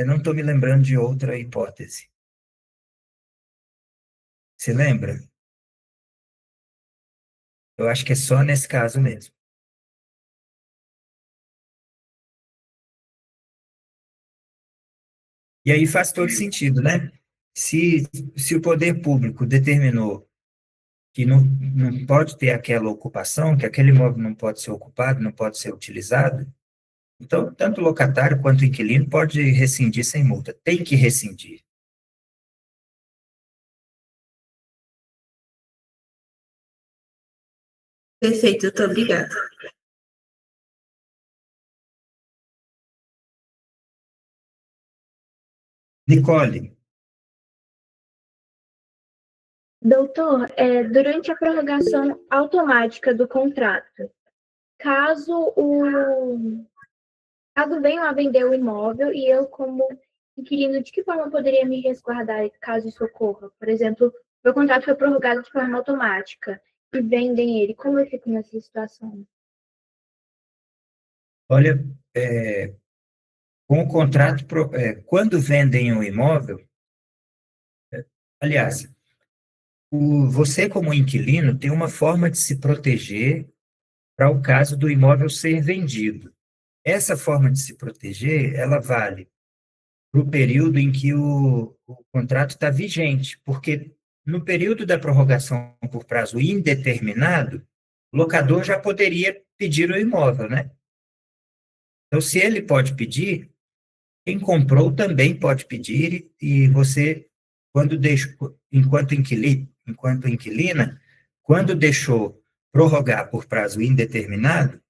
não estou me lembrando de outra hipótese. Você lembra? Eu acho que é só nesse caso mesmo. E aí faz todo sentido, né? Se, se o poder público determinou que não pode ter aquela ocupação, que aquele imóvel não pode ser ocupado, não pode ser utilizado. Então, tanto o locatário quanto o inquilino pode rescindir sem multa. Tem que rescindir. Perfeito, muito obrigada. Nicole. Doutor, durante a prorrogação automática do contrato, caso venham a vender o imóvel e eu, como inquilino, de que forma poderia me resguardar caso isso ocorra? Por exemplo, meu contrato foi prorrogado de forma automática e vendem ele. Como eu fico nessa situação? Olha, com o contrato, quando vendem o imóvel, aliás, você como inquilino tem uma forma de se proteger para o caso do imóvel ser vendido. Essa forma de se proteger, ela vale para o período em que o contrato está vigente, porque no período da prorrogação por prazo indeterminado, o locador já poderia pedir o imóvel, né? Então, se ele pode pedir, quem comprou também pode pedir, e você, enquanto inquilina, quando deixou prorrogar por prazo indeterminado,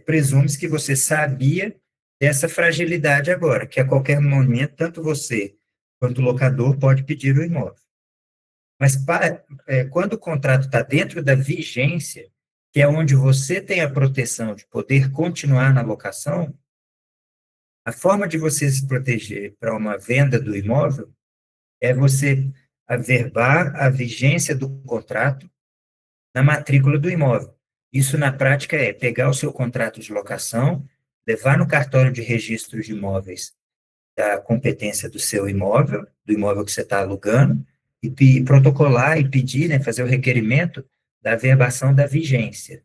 presume-se que você sabia dessa fragilidade agora, que a qualquer momento, tanto você quanto o locador pode pedir o imóvel. Mas quando o contrato está dentro da vigência, que é onde você tem a proteção de poder continuar na locação, a forma de você se proteger para uma venda do imóvel é você averbar a vigência do contrato na matrícula do imóvel. Isso, na prática, é pegar o seu contrato de locação, levar no cartório de registro de imóveis da competência do seu imóvel, do imóvel que você está alugando, e protocolar e pedir, né, fazer o requerimento da averbação da vigência.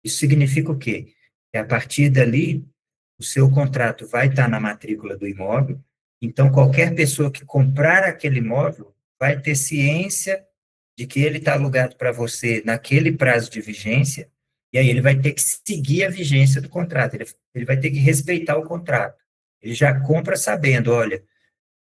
Isso significa o quê? Que a partir dali, o seu contrato vai estar na matrícula do imóvel, então qualquer pessoa que comprar aquele imóvel vai ter ciência de que ele está alugado para você naquele prazo de vigência, e aí ele vai ter que seguir a vigência do contrato, ele vai ter que respeitar o contrato. Ele já compra sabendo, olha,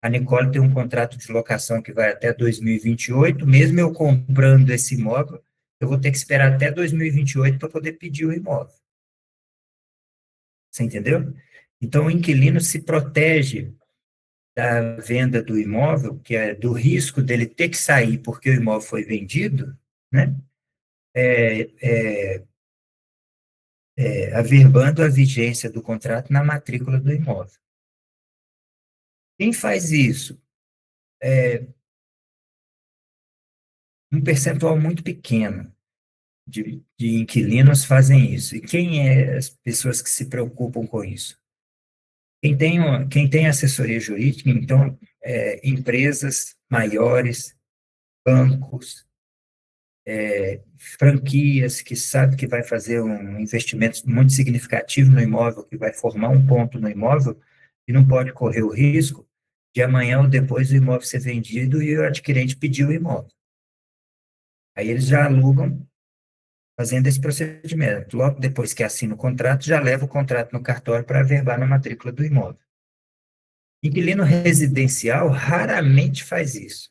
a Nicole tem um contrato de locação que vai até 2028, mesmo eu comprando esse imóvel, eu vou ter que esperar até 2028 para poder pedir o imóvel. Você entendeu? Então, o inquilino se protege da venda do imóvel, que é do risco dele ter que sair porque o imóvel foi vendido, né? Averbando a vigência do contrato na matrícula do imóvel. Quem faz isso? Um percentual muito pequeno de inquilinos fazem isso. E quem é as pessoas que se preocupam com isso? Quem tem assessoria jurídica, então, empresas maiores, bancos, franquias que sabe que vai fazer um investimento muito significativo no imóvel, que vai formar um ponto no imóvel, e não pode correr o risco de amanhã ou depois o imóvel ser vendido e o adquirente pedir o imóvel. Aí eles já alugam fazendo esse procedimento. Logo depois que assina o contrato, já leva o contrato no cartório para averbar na matrícula do imóvel. Inquilino residencial raramente faz isso.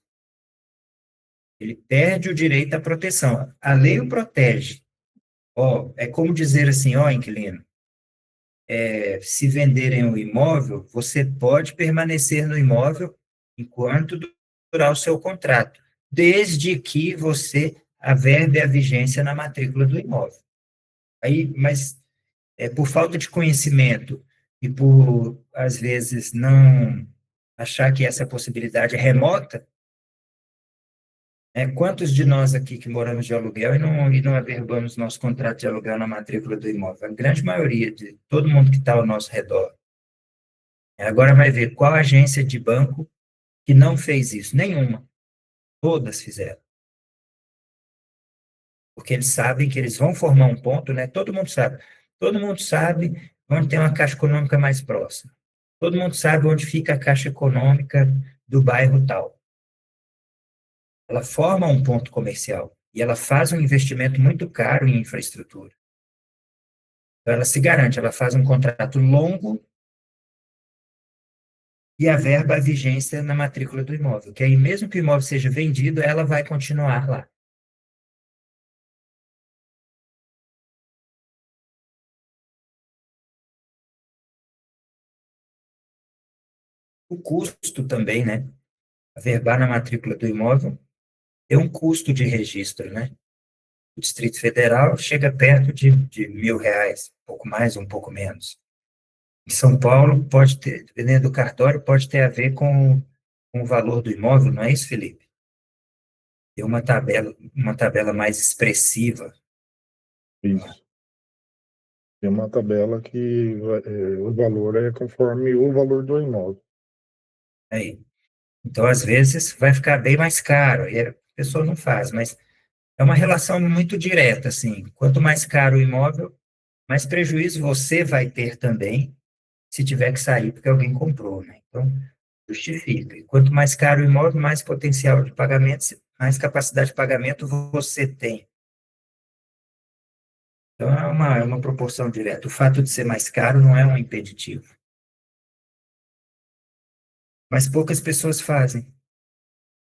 Ele perde o direito à proteção. A lei o protege. É como dizer assim, inquilino, se venderem o imóvel, você pode permanecer no imóvel enquanto durar o seu contrato, desde que você averbe a vigência na matrícula do imóvel. Mas por falta de conhecimento e por, às vezes, não achar que essa possibilidade é remota, quantos de nós aqui que moramos de aluguel e não averbamos nosso contrato de aluguel na matrícula do imóvel? A grande maioria de todo mundo que está ao nosso redor. Agora vai ver qual agência de banco que não fez isso. Nenhuma. Todas fizeram. Porque eles sabem que eles vão formar um ponto, né? Todo mundo sabe. Todo mundo sabe onde tem uma caixa econômica mais próxima. Todo mundo sabe onde fica a caixa econômica do bairro tal. ela forma um ponto comercial e ela faz um investimento muito caro em infraestrutura. Então, ela se garante, ela faz um contrato longo e averba a vigência na matrícula do imóvel, que aí mesmo que o imóvel seja vendido, ela vai continuar lá. O custo também, né? Averbar na matrícula do imóvel tem um custo de registro, né? O Distrito Federal chega perto de R$ 1.000, um pouco mais, um pouco menos. Em São Paulo, pode ter, dependendo do cartório, pode ter a ver com o valor do imóvel, não é isso, Felipe? Tem uma tabela mais expressiva. Isso. Tem uma tabela que o valor é conforme o valor do imóvel. Aí. Então, às vezes, vai ficar bem mais caro, e a pessoa não faz, mas é uma relação muito direta, assim. Quanto mais caro o imóvel, mais prejuízo você vai ter também, se tiver que sair porque alguém comprou, né? Então, justifica. E quanto mais caro o imóvel, mais potencial de pagamento, mais capacidade de pagamento você tem. Então, é uma proporção direta. O fato de ser mais caro não é um impeditivo. Mas poucas pessoas fazem.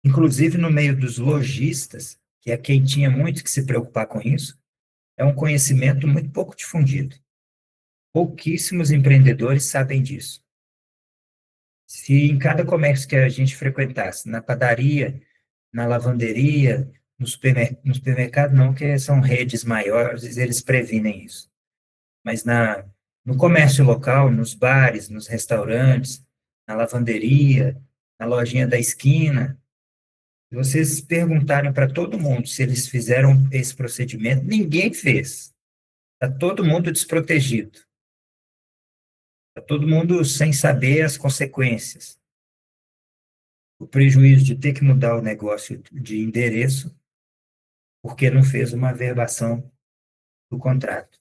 Inclusive, no meio dos lojistas, que é quem tinha muito que se preocupar com isso, é um conhecimento muito pouco difundido. Pouquíssimos empreendedores sabem disso. Se em cada comércio que a gente frequentasse, na padaria, na lavanderia, no supermercado não, que são redes maiores, eles previnem isso. Mas no comércio local, nos bares, nos restaurantes, na lavanderia, na lojinha da esquina, se vocês perguntarem para todo mundo se eles fizeram esse procedimento, ninguém fez. Está todo mundo desprotegido. Está todo mundo sem saber as consequências. O prejuízo de ter que mudar o negócio de endereço porque não fez uma averbação do contrato.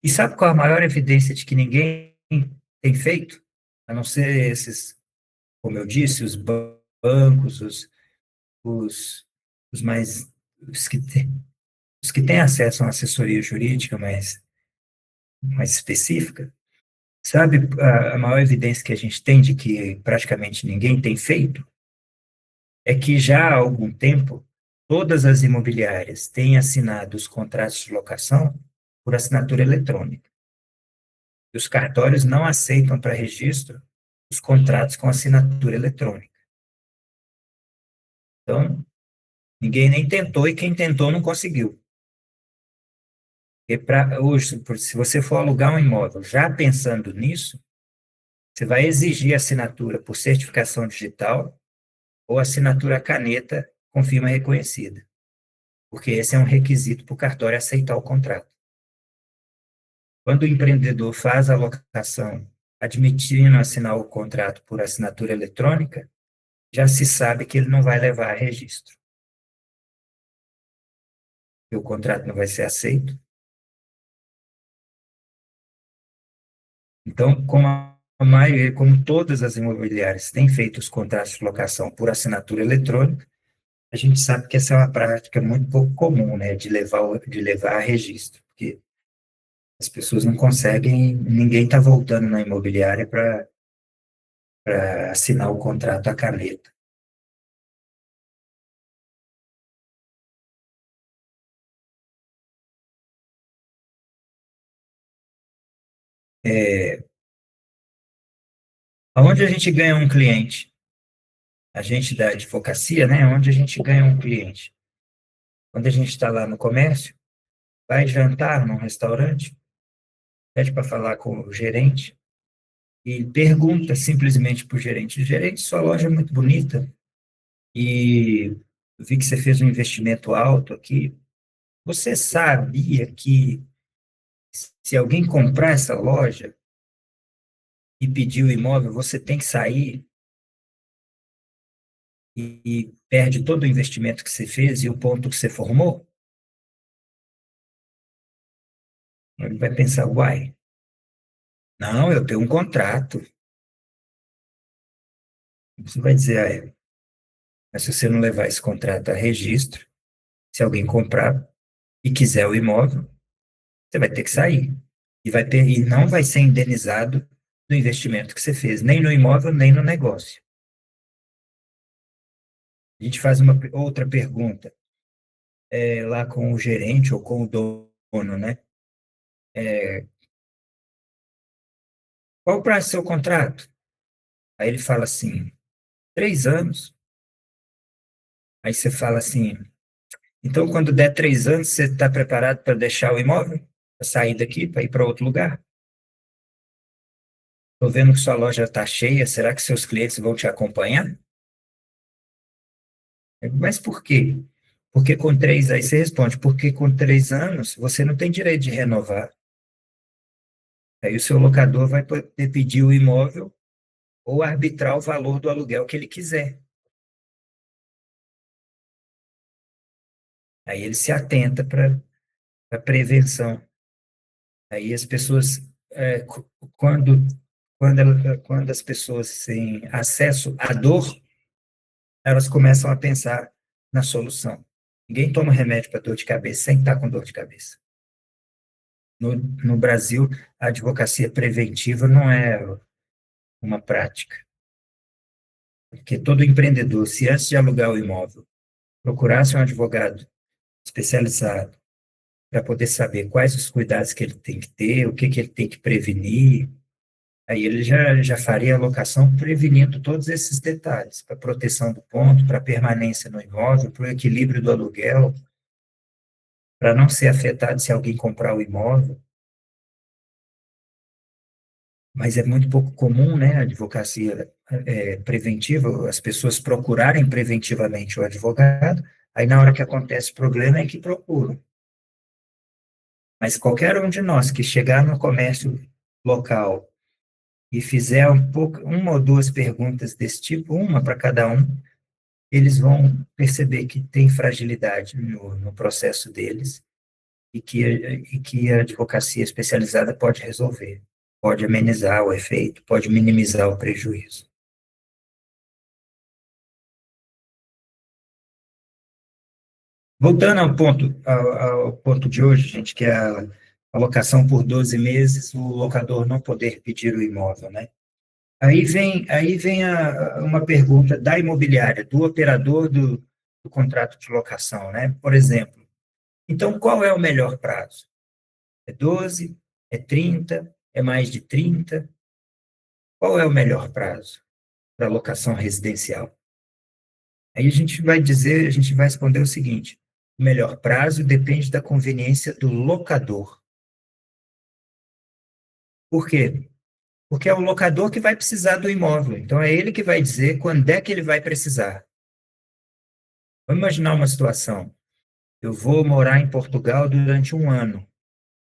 E sabe qual a maior evidência de que ninguém tem feito? A não ser esses, como eu disse, os bancos, os mais, os que têm acesso a uma assessoria jurídica mais específica. Sabe a maior evidência que a gente tem de que praticamente ninguém tem feito? É que já há algum tempo, todas as imobiliárias têm assinado os contratos de locação por assinatura eletrônica. E os cartórios não aceitam para registro os contratos com assinatura eletrônica. Então, ninguém nem tentou e quem tentou não conseguiu. Porque hoje, se você for alugar um imóvel já pensando nisso, você vai exigir assinatura por certificação digital ou assinatura caneta com firma reconhecida, porque esse é um requisito para o cartório aceitar o contrato. Quando o empreendedor faz a locação admitindo assinar o contrato por assinatura eletrônica, já se sabe que ele não vai levar a registro. E o contrato não vai ser aceito. Então, como todas as imobiliárias têm feito os contratos de locação por assinatura eletrônica, a gente sabe que essa é uma prática muito pouco comum, né, de levar a registro, porque as pessoas não conseguem, ninguém está voltando na imobiliária para assinar o contrato à caneta. Onde a gente ganha um cliente? A gente da advocacia, né? Onde a gente ganha um cliente? Quando a gente está lá no comércio, vai jantar num restaurante, pede para falar com o gerente e pergunta simplesmente para o gerente: gerente, sua loja é muito bonita e vi que você fez um investimento alto aqui. Você sabia que se alguém comprar essa loja e pedir o imóvel, você tem que sair e perde todo o investimento que você fez e o ponto que você formou? Ele vai pensar: uai, não, eu tenho um contrato. Você vai dizer a ele: Mas se você não levar esse contrato a registro, se alguém comprar e quiser o imóvel, você vai ter que sair. E não vai ser indenizado do investimento que você fez, nem no imóvel, nem no negócio. A gente faz uma outra pergunta, lá com o gerente ou com o dono, né? Qual o prazo do seu contrato? Aí ele fala assim, 3 anos. Aí você fala assim, então quando der 3 anos, você está preparado para deixar o imóvel? Para sair daqui, para ir para outro lugar? Estou vendo que sua loja está cheia, será que seus clientes vão te acompanhar? Mas por quê? Porque aí você responde, porque com 3 anos você não tem direito de renovar. Aí o seu locador vai poder pedir o imóvel ou arbitrar o valor do aluguel que ele quiser. Aí ele se atenta para a prevenção. Aí as pessoas, quando as pessoas têm acesso à dor, elas começam a pensar na solução. Ninguém toma remédio para dor de cabeça sem estar com dor de cabeça. No Brasil, a advocacia preventiva não é uma prática. Porque todo empreendedor, se antes de alugar o imóvel, procurasse um advogado especializado para poder saber quais os cuidados que ele tem que ter, o que ele tem que prevenir, aí ele já faria a locação prevenindo todos esses detalhes, para proteção do ponto, para permanência no imóvel, para o equilíbrio do aluguel, para não ser afetado se alguém comprar o imóvel. Mas é muito pouco comum, né, a advocacia preventiva, as pessoas procurarem preventivamente o advogado, aí na hora que acontece o problema é que procuram. Mas qualquer um de nós que chegar no comércio local e fizer uma ou duas perguntas desse tipo, uma para cada um, eles vão perceber que tem fragilidade no processo deles e que a advocacia especializada pode resolver, pode amenizar o efeito, pode minimizar o prejuízo. Voltando ao ponto de hoje, gente, que é a locação por 12 meses, o locador não poder pedir o imóvel, né? Aí vem uma pergunta da imobiliária, do operador do contrato de locação, né? Por exemplo, então qual é o melhor prazo? É 12? É 30? É mais de 30? Qual é o melhor prazo para locação residencial? Aí a gente vai responder o seguinte: o melhor prazo depende da conveniência do locador. Por quê? Porque é o locador que vai precisar do imóvel. Então, é ele que vai dizer quando é que ele vai precisar. Vamos imaginar uma situação. Eu vou morar em Portugal durante 1 ano.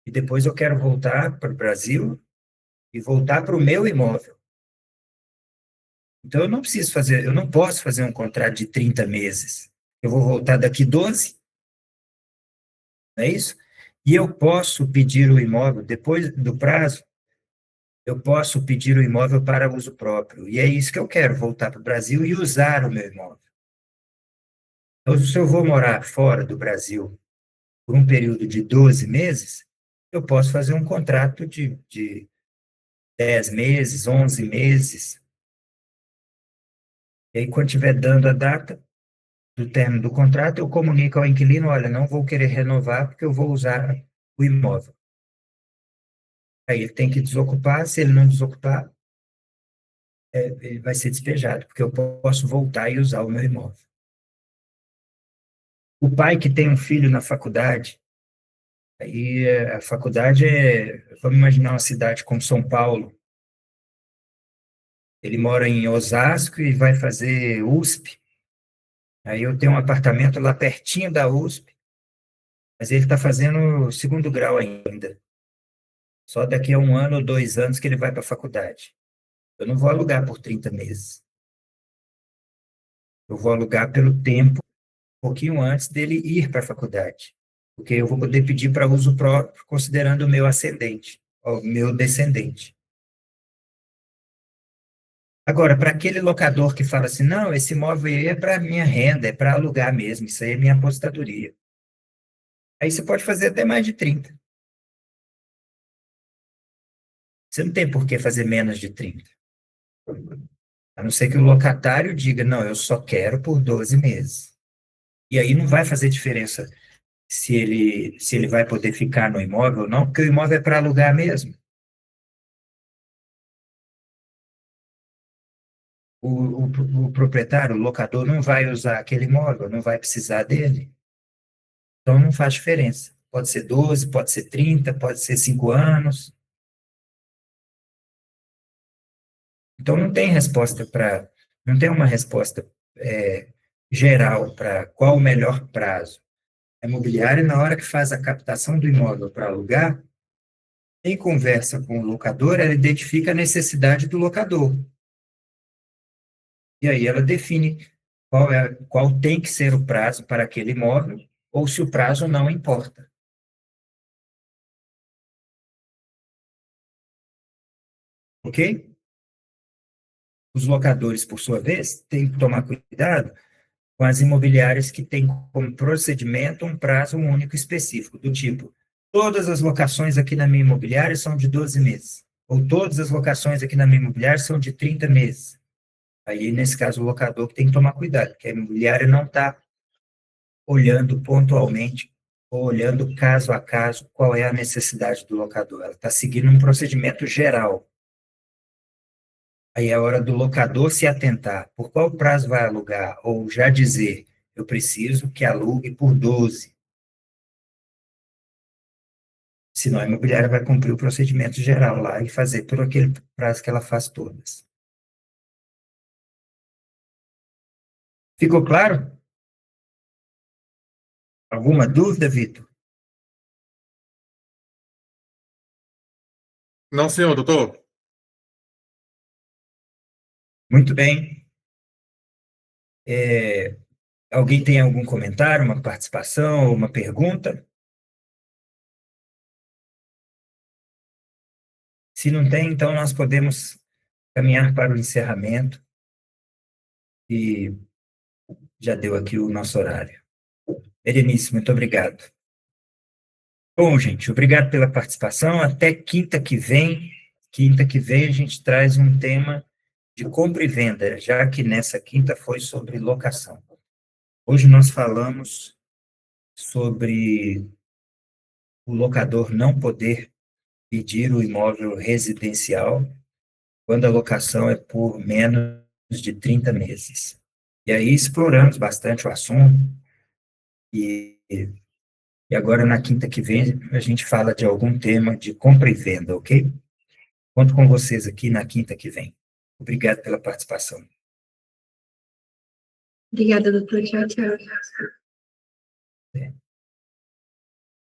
E depois eu quero voltar para o Brasil e voltar para o meu imóvel. Então, eu não posso fazer um contrato de 30 meses. Eu vou voltar daqui 12. Não é isso? E eu posso pedir o imóvel, depois do prazo, eu posso pedir o imóvel para uso próprio. E é isso que eu quero, voltar para o Brasil e usar o meu imóvel. Então, se eu vou morar fora do Brasil por um período de 12 meses, eu posso fazer um contrato de 10 meses, 11 meses. E aí, quando estiver dando a data do término do contrato, eu comunico ao inquilino, olha, não vou querer renovar porque eu vou usar o imóvel. Aí ele tem que desocupar, se ele não desocupar, ele vai ser despejado, porque eu posso voltar e usar o meu imóvel. O pai que tem um filho na faculdade, aí a faculdade vamos imaginar uma cidade como São Paulo, ele mora em Osasco e vai fazer USP, aí eu tenho um apartamento lá pertinho da USP, mas ele está fazendo o 2º grau ainda, só daqui a 1 ano ou 2 anos que ele vai para a faculdade. Eu não vou alugar por 30 meses. Eu vou alugar pelo tempo, um pouquinho antes dele ir para a faculdade, porque eu vou poder pedir para uso próprio, considerando o meu ascendente, o meu descendente. Agora, para aquele locador que fala assim, não, esse imóvel aí é para minha renda, é para alugar mesmo, isso aí é minha aposentadoria. Aí você pode fazer até mais de 30. Você não tem por que fazer menos de 30. A não ser que o locatário diga, não, eu só quero por 12 meses. E aí não vai fazer diferença se ele vai poder ficar no imóvel ou não, porque o imóvel é para alugar mesmo. O proprietário, o locador, não vai usar aquele imóvel, não vai precisar dele. Então não faz diferença. Pode ser 12, pode ser 30, pode ser 5 anos. Então não tem uma resposta geral para qual o melhor prazo. A imobiliária, na hora que faz a captação do imóvel para alugar, em conversa com o locador, ela identifica a necessidade do locador. E aí ela define qual tem que ser o prazo para aquele imóvel, ou se o prazo não importa. Ok? Os locadores, por sua vez, têm que tomar cuidado com as imobiliárias que têm como procedimento um prazo único específico, do tipo, todas as locações aqui na minha imobiliária são de 12 meses, ou todas as locações aqui na minha imobiliária são de 30 meses. Aí, nesse caso, o locador tem que tomar cuidado, porque a imobiliária não está olhando pontualmente, ou olhando caso a caso qual é a necessidade do locador. Ela está seguindo um procedimento geral. Aí é a hora do locador se atentar por qual prazo vai alugar, ou já dizer, eu preciso que alugue por 12. Senão a imobiliária vai cumprir o procedimento geral lá e fazer por aquele prazo que ela faz todas. Ficou claro? Alguma dúvida, Vitor? Não, senhor, doutor. Muito bem. Alguém tem algum comentário, uma participação, uma pergunta? Se não tem, então nós podemos caminhar para o encerramento e já deu aqui o nosso horário. Berenice, muito obrigado. Bom, gente, obrigado pela participação. Até quinta que vem. Quinta que vem a gente traz um tema de compra e venda, já que nessa quinta foi sobre locação. Hoje nós falamos sobre o locador não poder pedir o imóvel residencial quando a locação é por menos de 30 meses. E aí exploramos bastante o assunto e agora na quinta que vem a gente fala de algum tema de compra e venda, ok? Conto com vocês aqui na quinta que vem. Obrigado pela participação. Obrigada, doutor. Tchau, tchau.